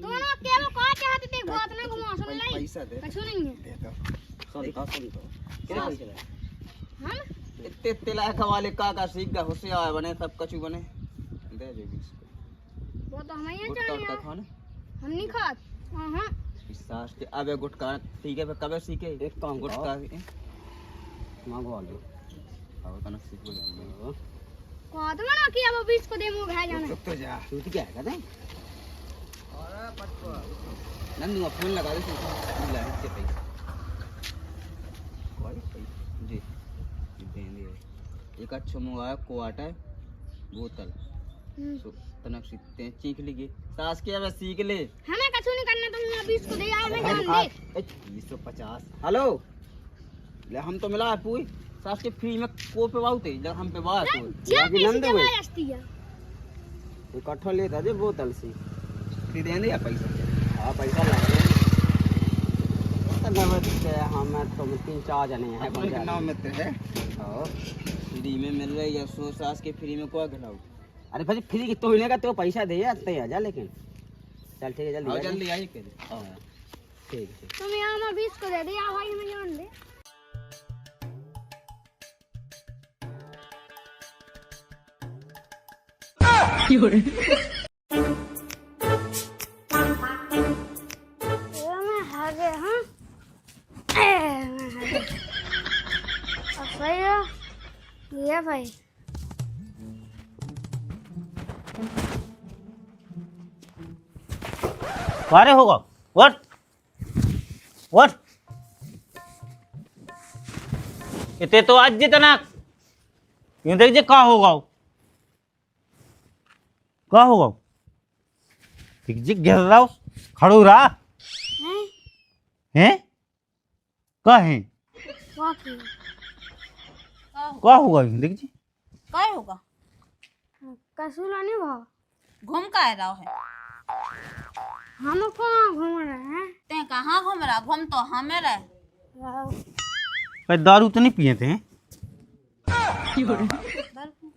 दोनों के वो कहा चाहते थे बात ना घुमा सुन ले पैसा दे कछु नहीं है दे दो सुन तो क्या पैसा ले हम इतने तिलाक वाले का सीख गए होशियार बने सब कछु बने दे दे 20 वो तो हमें ही गुटका चाहिए खाने हम नहीं खात हां विश्वास के अबे गुटका ठीक है कब सीखे एक काम गुटका मांगवा लो और कना सीख लो कहा तो ना कि अब 20 को दे मु घर जाना तो जा तू क्या है कहते अरे पटको नंदू फोन लगा दे तू ला के पैसा कोई जी एक अच्छा मंगाया क्वार्टर बोतल तो तनक सीखते चीख लीजिए सास के अब सीख ले हमें कछु नहीं करना तुम 20 को दे आओ मैं जान दे 250 हेलो ले हम तो मिला है पूरी सास के फ्री में को पे बाउते जब हम पे बात हो बाकी नंद हुए इकट्ठा लेता जे बोतल से फिर दे दे पैसा हां पैसा लगे नमत के हम तो 3-4 जने हैं अपने नाम मित्र है हां फ्री में मिल रही है 100 सास के फ्री में को खिलाओ अरे भाई फ्री की तोड़ने का तो पैसा दे आते आ जा, लेकिन चल ठीक है जल्दी आओ आ जा। जल्दी आई के हाँ, ठीक है। तुम यहाँ में 20 को दे दे, या भाई हमें जान दे। मैं हार गया, हाँ? मैं हार गया। अब सही है, ये भाई। अरे होगा व्हाट व्हाट इतने तो आज जितना यूं देख जे का होगा देख जी गिर रहा हो, खड़ो रहा हैं का है वाकई का होगा यूं देख जी काय होगा? कसूला नहीं भाव। घूम का रहा है? हम कहाँ घूम रहे हैं? ते कहाँ घूम रहा? घूम तो हमें रहे। भाई दारू तो नहीं पिए थे?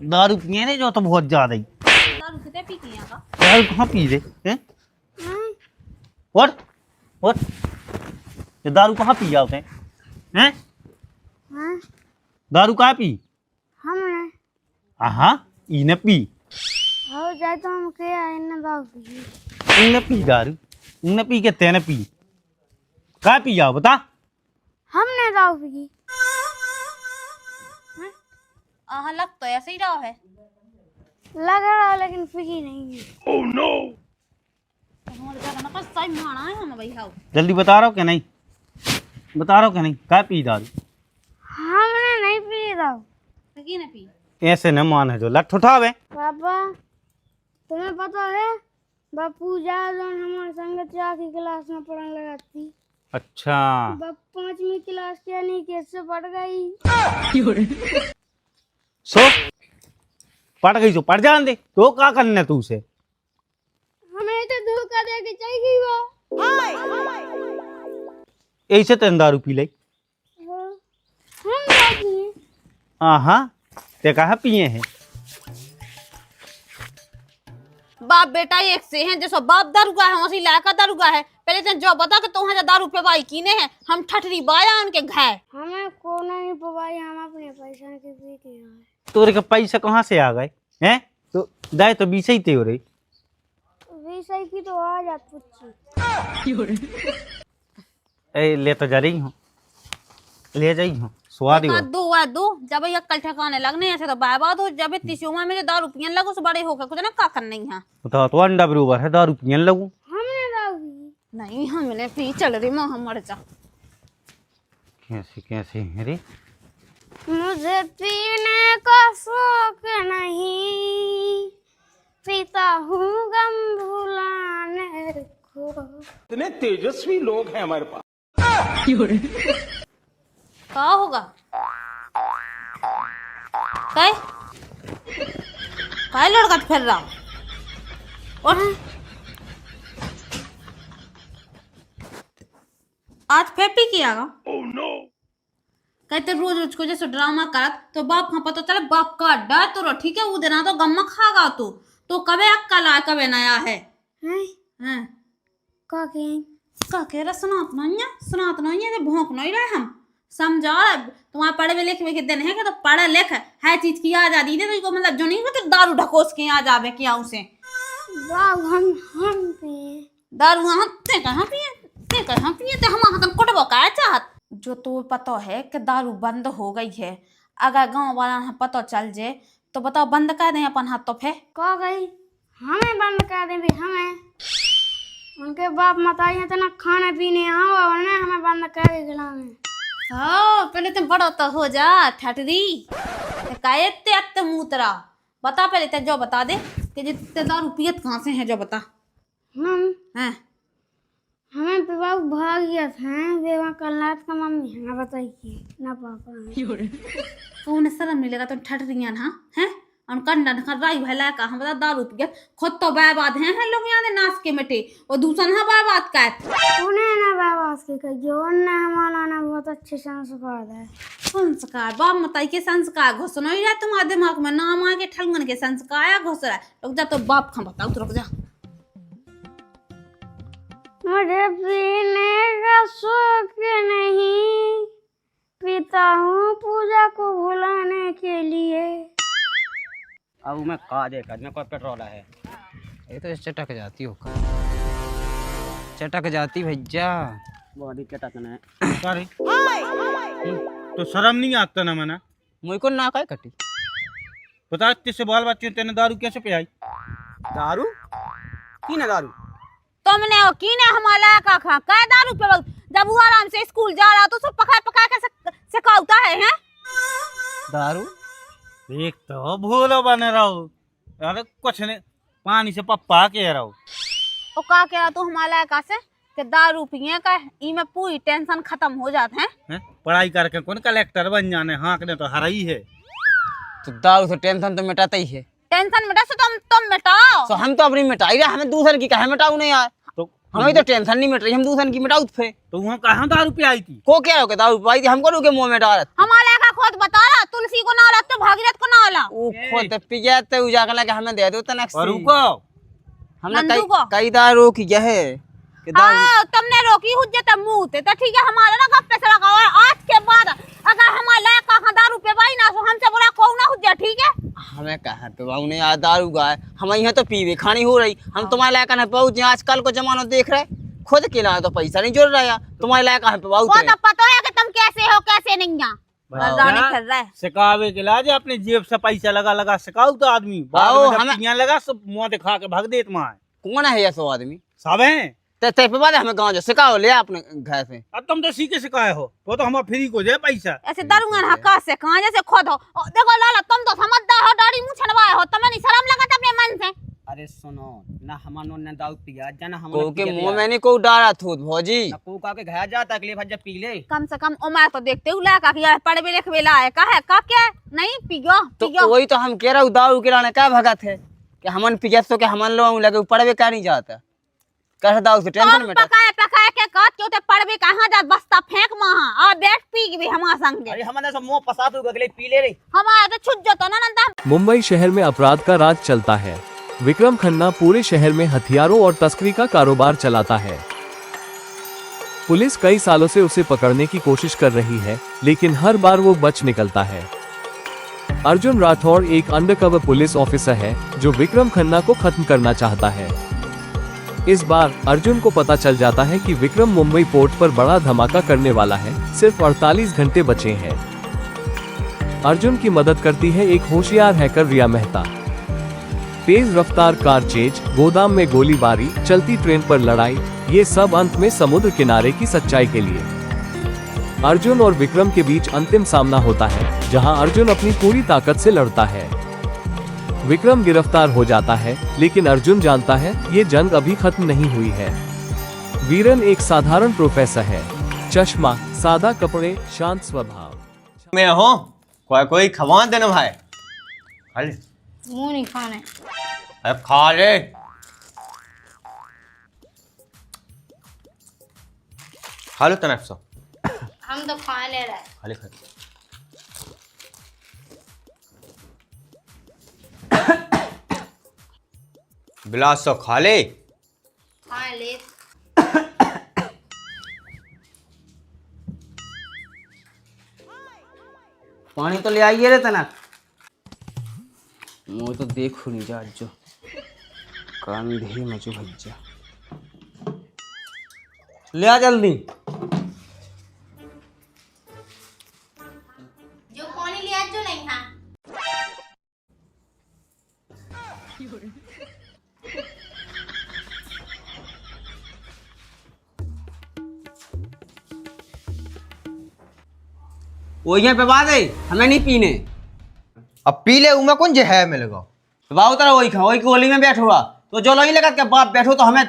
दारू पिए ने जो तो बहुत ज्यादा ही। दारू कितने पी किया का? दारू कहाँ पी रहे हैं? व्हाट ये दारू कहाँ पी जाते हैं? हाँ? दारू कहाँ पी? हमने हाँ इने पी हो जाए तो हम क्या इन दाव पी। इने पी दारू इने पी के तेने पी कहाँ पी जाओ बता? हमने दाव पी। लग तो ऐसे ही रहा है। लग रहा है लेकिन पी नहीं है। ओह नो हमारे जगह ना सही माना है हम भाई हाउ। जल्दी बता रहा हो क्या नहीं? बता रहा हो क्या नहीं? कहाँ पी दारू? हमने नहीं पी दाव। की ने पी? ऐसे न मान है जो लठ उठावे। पापा तुम्हें पता है बापू जा जोन हमारे संग चा की क्लास में पढ़ने लगाती। अच्छा बाप 5वीं क्लास के यानी कैसे पढ़ गई। सो पढ़ गई तो पढ़ जान दे तो क्या करना तू से? हमें तो धोखा दे के चली गई वो। ऐसे तेन दारू पी लाई? हम जाती हाँ ते कहा पिए हैं? बाप बेटा एक से हैं, जैसे बाप दारू का है वैसे लायका दारू का है। पहले तो जो बता कि तुम्हारे दारू पे बाई कीने हैं, हम ठठरी बाया उनके घर। हमें को नहीं पवाई, हम अपने पैसा के पी के आए। तोरे के पैसा कहाँ से आ गए हैं? तो दाए तो बीस ही ते हो रही। 20 की तो आ जात पूछी। ए ले तो जा रही हूँ, ले जाई हूँ स्वाद ही हो। दो जब ये कल ठिकाने लगने ऐसे तो बात हो। जब तिशुमा में जो दारू पियन लगो सो बड़े होकर कुछ ना का करना ही है। तो अंडा बरोबर है दारू पियन लगू। हमने दाव पी नहीं हमने पी चल रही मोह मर जा। कैसे अरे मुझे पीने का शौक नहीं, पीता हूँ गम भुलाने को। इतने तेजस्वी लोग हैं हमारे पास। क्या होगा? काय काय लड़का फिर रहा और आज फेपी कियागा। ओह नो कहते रोज रोज को जैसे ड्रामा करत तो बाप का पता चले बाप का अड्डा है तो ठीक है वो देना तो गम्मा खागा तो कबे अक्कल आ कबे नया है हैं का कह रहा सुनात नहीं है भोंक नहीं रहे हम समझा। तुम्हारे पढ़े लिखे के दिन है कि तो पढ़े लिख है चीज की आजादी दे तो मतलब जो नहीं होती दारू ढकोस के आ जावे क्या उसे हम पिए दारू हम ते कहां पिए ते हम हाथ कोटबो का चाहत। जो तो पता है कि दारू बंद हो गई है, अगर गांव वाला पता चल जाए तो बताओ बंद कर दें अपन हाथ तो फिर कह गई हमें बंद कर दे भी। हमें उनके बाप मताई तो ना खाने पीने आओ और ना हमें बंद कर के खिलावे। हाँ पहले तुम बड़ा तो हो जा ठटरी कायते अत्ते मूतरा बता। पहले ते जो बता दे कि जितने दारू पियत कहाँ से है जो बता। हम हैं हमें पिवा भाग गया था बेवा कल रात का मम्मी हमें बताई कि ना पापा तो उन्हें शर्म मिलेगा तो ठटरियां ना हैं उनका नखराई भला का हम बता दारू पी गया खुद तो बर्बाद हैं लोग यहाँ नाच के मिटे और दूसरा ना बर्बाद का उन्हें ना बर्बाद की कहियो उन्हें हमारा ना बहुत अच्छे संस्कार है। संस्कार बाप मताई के संस्कार घुस नहीं रहा तुम्हारे दिमाग में नाम आके ठलगन के संस्कार घुस रहा है। रुक जा तो बाप खा बताओ तो रुक जा। मुझे पीने का शौक नहीं, पीता हूँ पूजा को भुलाने के लिए। अब मैं काजे कर में कोई पेट्रोल है ये तो चटक जाती हो चटक जाती भैया बॉडी चटकना है। अरे तो शर्म नहीं आता ना मना मुझे को ना काय कटी बता किससे बाल बच्चे तेने दारू कैसे पिलाई? दारू की ना दारू तुमने वो की ने हमारा का खा का दारू पे जब वो आराम से स्कूल जा रहा तो सब पका पका के सिखाता है हैं दारू एक तो भूलो बने रहो। अरे कुछ नहीं पानी से पप्पा के रहो वो का कह तू हमारा का से कि दारू पिए का ई में पूरी टेंशन खत्म हो जाते हैं। पढ़ाई करके कौन कलेक्टर बन जाने हाँकने तो हरा ही है। तो दारू से टेंशन तो मिटाता ही है। टेंशन मिटा से तुम मिटाओ तो हम तो अपनी मिटाई रहे हमें दूसरे की कहे मिटाऊ नहीं यार तो हमें तो टेंशन नहीं मिट रही हम दूसरे की मिटाऊ थे। तो वहाँ कहाँ दारू पिलाई थी? को क्या हो गया दारू पिलाई थी हमको रुके मुंह में डालत हमारा का खुद बता रहा तुलसी को ना तो भागीरथ को ना ला वो खुद पी गया तो उजागर लगे हमें दे दो तनक और रुको हमने कई दारू की है कि हाँ, तुमने रोकी हुज्जत मुंह ते तो ठीक है हमारा ना गप्पे से लगा हुआ है। आज के बाद अगर हमारा का दारू पे भाई ना तो हमसे बुरा कौन ना हुज्जा ठीक है। हमें कहा पे बाबू ने यार दारू का है हम यहाँ तो पीवे खानी हो रही हम तुम्हारे लायक ना पहुंच आजकल को जमाना देख रहे खुद के ना तो पैसा नहीं जोड़ रहा तुम्हारे लायक कहाँ पे वो तो पता है कि तुम कैसे हो कैसे नहीं है सिखावे के लाजे अपने जेब से पैसा लगा लगा सिखाओ तो आदमी हमें लगा सब मुँह दिखा के भाग देत माँ कौन है ये सब आदमी सब है ते पे बाद हमें गाँव जो सिखाओ ले अपने घर से। अब तुम तो सीखे सिखाए हो वो तो हम फ्री को जाए पैसा ऐसे दारूंगा हक्का से कहां जैसे खुद हो देखो लाला तुम तो समझदार हो दाढ़ी मुंह छनवाए हो तुम्हें नहीं शर्म लगता अपने मन से। अरे सुनो ना हमारो ने दारू पिया जाना हम को के मुंह में नहीं को डारा थूत भौजी ना को का के घर जाता अगले भज्जा पी ले कम से कम उम्र तो देखते हूं लड़का कि यार पढ़वे लिखवे ला है का है का क्या नहीं पियो तो वही तो हम कह रहा हूं दारू के लाने क्या भगत है कि हमन पिया तो के हमन लोग लगे पढ़वे क्या नहीं जाता कर दाऊ से टेंशन में पकाए पकाए के काट के उते पड़बे कहां जा बस्ता फेंक महा आ बैठ पी भी हमारा संग अरे हमने सब मुंह पसात हो गले पी ले रे हमारा तो छुट जाता ना नंदा। मुंबई शहर में अपराध का राज चलता है। विक्रम खन्ना पूरे शहर में हथियारों और तस्करी का कारोबार चलाता है। पुलिस कई सालों से उसे पकड़ने की कोशिश कर रही है लेकिन हर बार वो बच निकलता है। अर्जुन राठौड़ एक अंडरकवर पुलिस ऑफिसर है जो विक्रम खन्ना को खत्म करना चाहता है। इस बार अर्जुन को पता चल जाता है कि विक्रम मुंबई पोर्ट पर बड़ा धमाका करने वाला है। सिर्फ 48 घंटे बचे हैं। अर्जुन की मदद करती है एक होशियार हैकर रिया मेहता। तेज रफ्तार कार चेज, गोदाम में गोलीबारी, चलती ट्रेन पर लड़ाई, ये सब अंत में समुद्र किनारे की सच्चाई के लिए। अर्जुन और विक्रम के बीच अंतिम सामना होता है जहां अर्जुन अपनी पूरी ताकत से लड़ता है। विक्रम गिरफ्तार हो जाता है लेकिन अर्जुन जानता है ये जंग अभी खत्म नहीं हुई है। वीरन एक साधारण प्रोफेसर है, चश्मा, सादा कपड़े, शांत स्वभाव। मैं हो कोई खवा देना भाई मुंह नहीं खाने अरे खा ले खा लो तनक सो हम तो खा ले रहे खाली खा बिलास सो खा ले खा ले पानी तो ले आइए रे तना मुँह तो देखो नहीं जा जो कांधे मचो भज्जा ले आ जल्दी जो पानी लिया जो नहीं था वो यहाँ पे बात है हमें नहीं पीने अब पी ले उमा कौन जे है मिल गो बाबू तरह वही खा वही गोली में बैठ हुआ तो जो लोही लगा के बाप बैठो तो हमें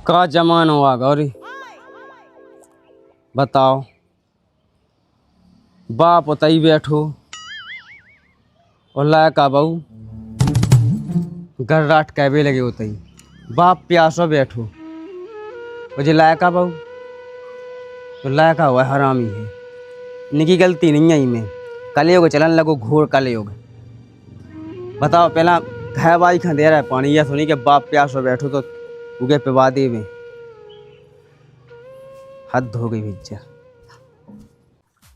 का जमान हुआ गौरी बताओ, बाप उतई बैठो और लायका बहू घर रात कैबे लगे उतई, बाप प्यासो बैठो और जो लायका बहू तो लायका हुआ हरामी है, इनकी गलती नहीं है। में कलयुग चलन लगो, घोर कलयुग। बताओ, पहला घै बाई खा दे रहा है पानी, या सुनी के बाप प्यासो बैठो तो उगे पिवा दे में। हद हो गई भिज्जा।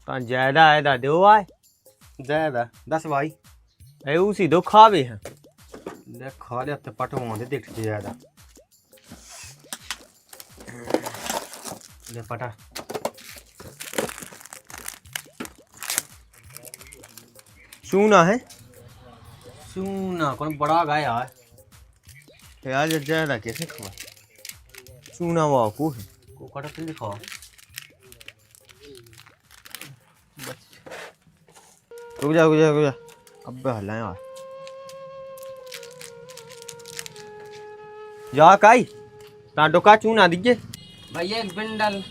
ता ज्यादा है दा दो आए ज्यादा 10 भाई ए उसी दो खावे हैं। देख खा ले, पटवा देख ज्यादा ले पटा। चूना है चूना कौन बड़ा गाय यार, यार ज्यादा कैसे खवा चूना वो को है को कटा फिर दिखा। रुक जा अब हल्ला यार जा काई टाटो का चूना दीजिए भैया एक बिंडल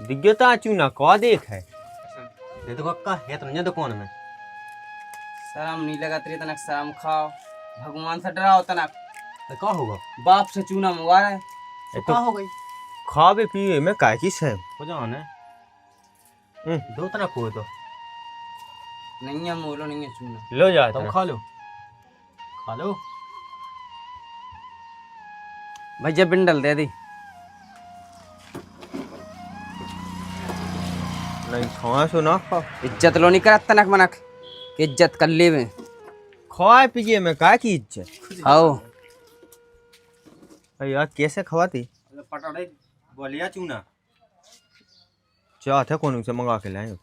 दिग्यो ता चूना का देख है दे दो कक्का है तो नहीं दुकान में। शर्म नहीं लगा तेरे तनक, शर्म खाओ, भगवान से डराओ तनक। तो क्या होगा, बाप से चूना मंगवा रहा है तो क्या हो गई। खावे पिए में काय किस है हो जान है दो तना को तो नहीं है, मोलो नहीं है चूना। लो जा तुम खा लो खा लो। भैया बिंडल दे दी। नहीं खा सो ना खा इज्जत लो नहीं करत तनक मनक, इज्जत कर ले में। खाए पिए में काय की इज्जत आओ अरे यार कैसे खवाती पटाड़े बोलिया चूना चाहते कौन से मंगा के लाए।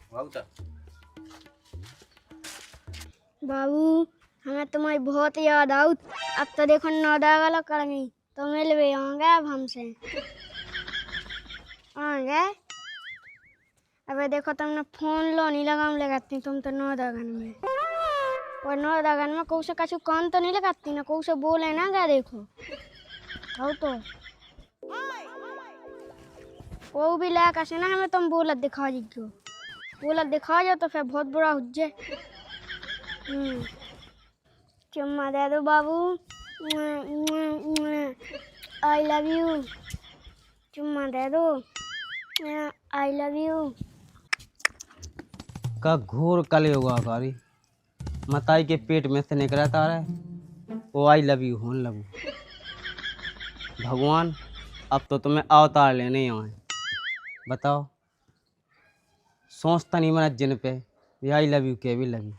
बाबू हमें तुम्हारी बहुत याद आउत। अब तो देखो 9 वाला कर गई तो मिलवे होंगे अब हमसे आएंगे। अबे देखो तुमने फोन लो नहीं लगाऊं लगाती तुम तो 9 गन में, और 9 गन में कौन से कछु कान तो नहीं लगाती ना, कौन से बोले ना क्या देखो हो तो वो भी ला कैसे ना हमें तुम बोलत दिखा दीजिए, बोलत दिखा जाओ तो फिर बहुत बुरा हो जाए। चुम्मा दे दो बाबू, आई लव यू, चुम्मा दे दो, आई लव यू। का घोर कलयुग आकारी, मताई के पेट में से निकला था रहा वो आई लव यू होन लगू। भगवान अब तो तुम्हें अवतार लेने आए, बताओ सोचता नहीं मना जिन पे आई लव यू के भी लगी।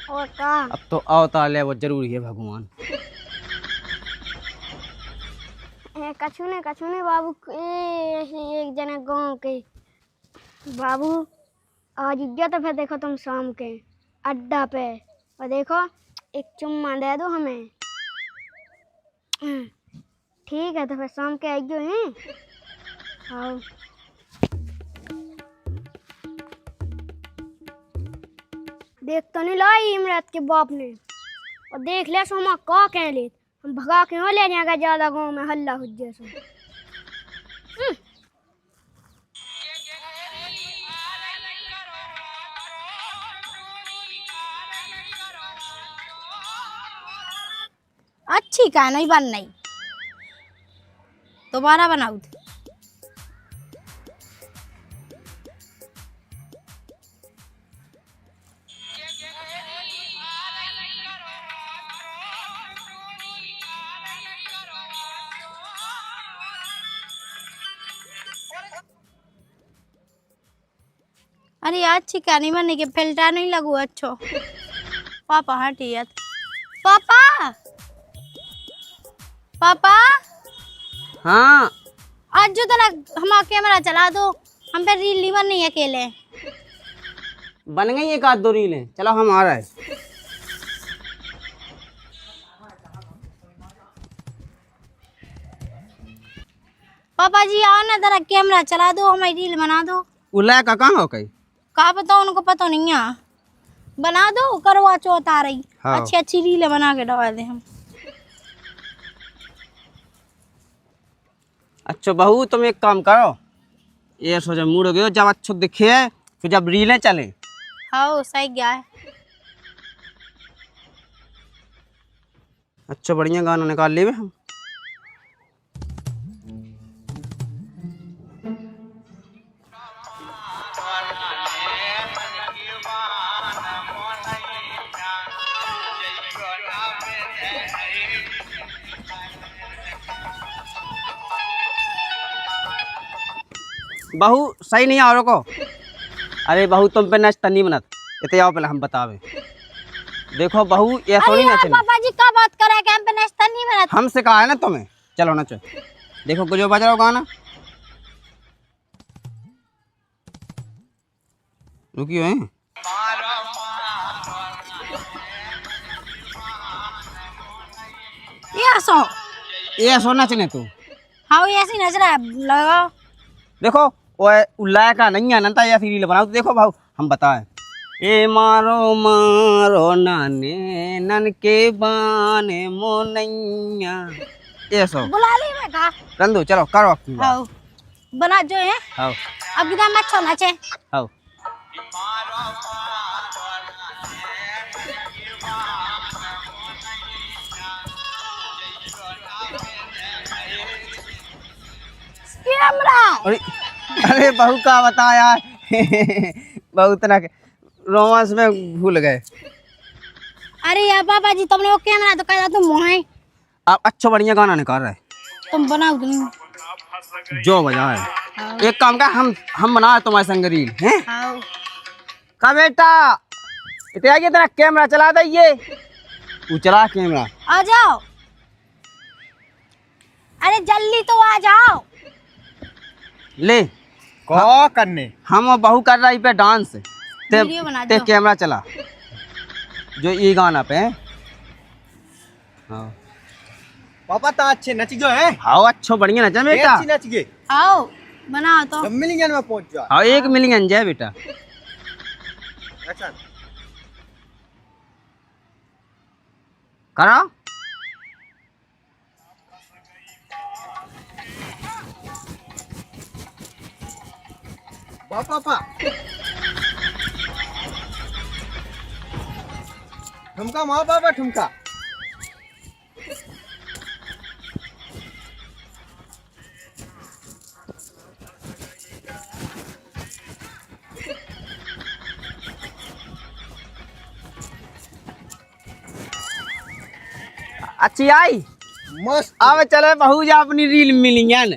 और का अब तो अवतार ले वो जरूरी है भगवान। कछु ने बाबू एक जने गांव के बाबू आज गया तो फिर देखो तुम शाम के अड्डा पे और देखो एक चुम्मा दे दो हमें। ठीक है तो फिर शाम के आइयो हैं। आओ देख तो नहीं लाई इमरात के बाप ने, और देख ले सो हम का कह ले हम भगा के हो ले जाएगा ज्यादा गांव में हल्ला हो जैसे। अच्छी का नहीं बन नहीं दोबारा बनाऊ थी। अरे यार चिका नहीं बनने के फिल्टर नहीं लगू अच्छो। पापा हटियत पापा पापा हाँ आज जो तना हमारा कैमरा चला दो, हम पे रील नहीं बननी है अकेले। बन गई एक आध दो रीलें, चलो हम आ रहे हैं। पापा जी आओ ना जरा कैमरा चला दो, हमारी रील बना दो। उल्ला का कहाँ हो गई? कहा पता उनको पता नहीं है, बना दो करवा चौथ आ रही। हाँ। अच्छी अच्छी रीलें बना के डाल दे हम। अच्छा बहू तुम एक काम करो, ये सो जब मूड हो गयो जब अच्छो दिखे फिर जब रीलें चले। हाँ सही गया है। अच्छा बढ़िया गाना निकाल लेवे हम। बहू सही नहीं आ रहा को। अरे बहू तुम पे नच तनी बनत इतने आओ पहले हम बतावे। देखो बहू ये थोड़ी ना चले। पापा जी का बात करे कि हम पे नाश्ता नहीं बना। हमसे कहा है ना तुम्हें, चलो नचो। देखो कुछ बज रहा हो गाना, रुकियो है। ये सो नचने तू। हाँ ये ऐसे नच रहा है लगाओ। देखो वो उल्लाय का नहीं है नंता या रील बनाओ। तो देखो भाऊ हम बताएं, ए मारो मारो नाने नन के बाने मोनैया, ये सो बुला ली मैं कहा। रंदू चलो करो। हाँ बना जो है। हाँ अब किधर मत छो नाचे। हाँ कैमरा। अरे बहू का बता यार बहुत तरह के रोमांस में भूल गए। अरे यार पापा जी तुमने वो कैमरा तो कहा तुम मोहे। आप अच्छा बढ़िया गाना निकाल रहे तुम बनाओ तुम जो बजा है। एक काम का हम बना तुम्हारे संग रील हैं। हाँ का बेटा इतने आगे तेरा कैमरा चला दे, तू चला कैमरा। आ जाओ। अरे जल्दी तो आ जाओ। ले को करने हम और बहू कर रही पे डांस। वीडियो बना ते दो। कैमरा चला जो ये गाना पे। हाँ पापा ता अच्छे नच गए हैं। हाँ अच्छो बढ़िया नचा बेटा। अच्छी नच गए। आओ बनाओ तो। अब मिलियन में पहुंच जा। हाँ 1 मिलियन जय बेटा। अच्छा करा पापा ठुमका माँ पापा ठुमका। अच्छी आई मस्त। अब चले बहू जा अपनी रील मिलियन।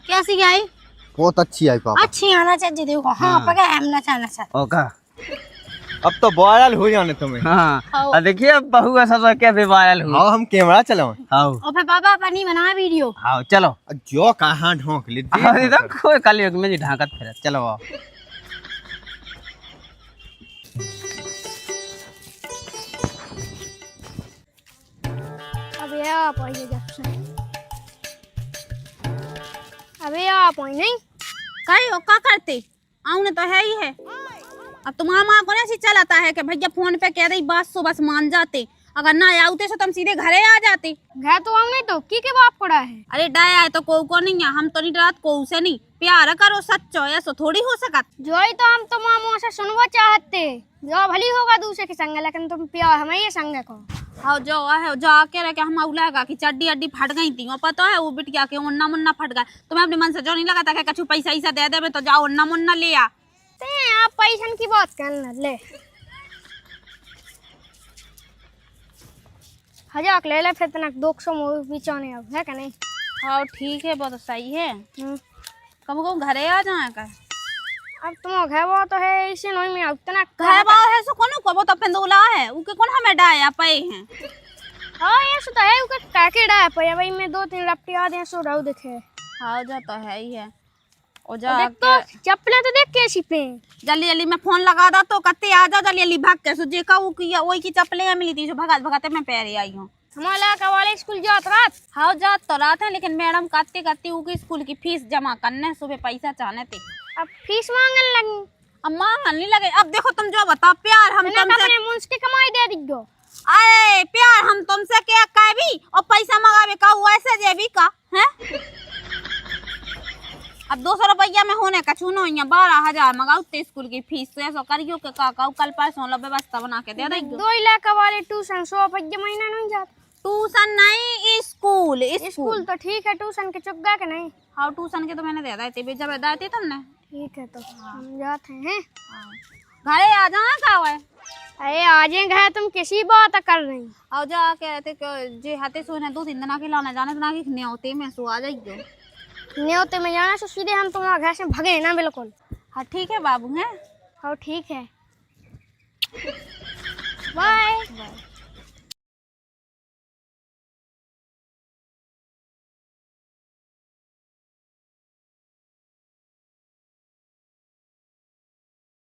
कैसी आई? बहुत अच्छी आई पापा। अच्छी आना चाहिए देखो। हाँ पका हम नचा नचा। ओका अब तो वायरल हो जाने तुम्हें। हाँ हाँ। और देखिए अब बहू ऐसा तो कैसे वायरल हुआ। हाँ हम कैमरा चलाओ। हाँ और फिर पापा अपनी बना वीडियो। हाँ चलो। जो कहाँ ढोंक ली अरे तो कोई कलयुग में जी ढाकत फिर चलो आओ। अबे आप आइए जब से। अबे आप आई नहीं। कहीं हो का करते आउने तो है ही है। अब तुम्हारा माँ को ऐसे चलाता है कि भैया फोन पे कह रही बात सो बस मान जाते। अगर ना आउते तो तुम सीधे घरे आ जाते। घर तो आऊँ नहीं तो की बाप पड़ा है। अरे डाया है तो को नहीं है। हम तो नहीं डरात को से नहीं। प्यार करो सच्चो ऐसो थोड़ी हो सकत। जो ही तो हम तो मामू से सुनवा चाहते जो भली होगा दूसरे के संग, लेकिन तुम प्यार हमें ये संग को। हाँ जो है जाके रह के हम उलागा कि चड्डी अड्डी फट गई थी। वो पता है वो बिटिया के ओन्ना मुन्ना फट गया। तुम्हें अपने मन से जो नहीं लगा था कि कछु पैसा ऐसा दे दे तो जाओ ओन्ना मुन्ना ले आ। आप पैसा की बात करना ले। हजार ले ले फिर तनक 200 बिचाने अब है क्या नहीं। हाँ ठीक है बहुत सही है। कब को घरे आ जाए का। अब तुम घर वो तो है इसे नहीं में उतना घर बाव है सो कोनो को तो पेंदुला है उके कौन हमें डाया पे हैं। हां ये सो तो है उके काके डाया पे भाई मैं 2-3 लपटिया दे सो रहू देखे। हां जा तो है ही है। ओ जा देख तो चप्पलें तो देख कैसी पे। जल्दी जल्दी मैं फोन लगा दा तो कत्ते आ जा जल्दी जल्दी भाग के सो जे का वो किया वही की चप्पलें मिली थी जो भगात भगाते मैं पैरे आई हूं। हमारा का वाले स्कूल जात रात। हाँ जात तो रात है लेकिन मैडम कत्ते कत्ते उके स्कूल की फीस जमा करने सुबह पैसा चाहने थे। अब फीस मांगने लगी। अब मांगने नहीं लगे। अब देखो तुम जो बताओ प्यार हम तुमसे अपने मुंह की कमाई दे दियो। अरे प्यार हम तुमसे क्या कहे भी और पैसा मंगावे का वैसे जेबी का है। अब 200 रुपया में होने का चुनो 12,000 मंगाओ स्कूल की फीस तो ऐसा करियो के काका कल परसों लो व्यवस्था बना के दे देंगे। 2 लाख वाले ट्यूशन 100 रुपया महीना नहीं जाता। ट्यूशन नहीं स्कूल। स्कूल तो ठीक है, ट्यूशन के चुका के नहीं। हाँ ट्यूशन के तो मैंने दे दी थी जब दे दी तुमने। ठीक है तो हम जाते हैं। घरे आ जाना का है। अरे आ जाएंगे, तुम किसी बात कर रही और जा कहते जे हाथे सोने 2-3 दिन के लाने जाने तना की न्योते में सो आ जाइयो। न्योते में जाना तो सीधे हम तुम्हारे घर से भगे ना बिल्कुल। हाँ ठीक है बाबू है। हाँ ठीक है, बाय।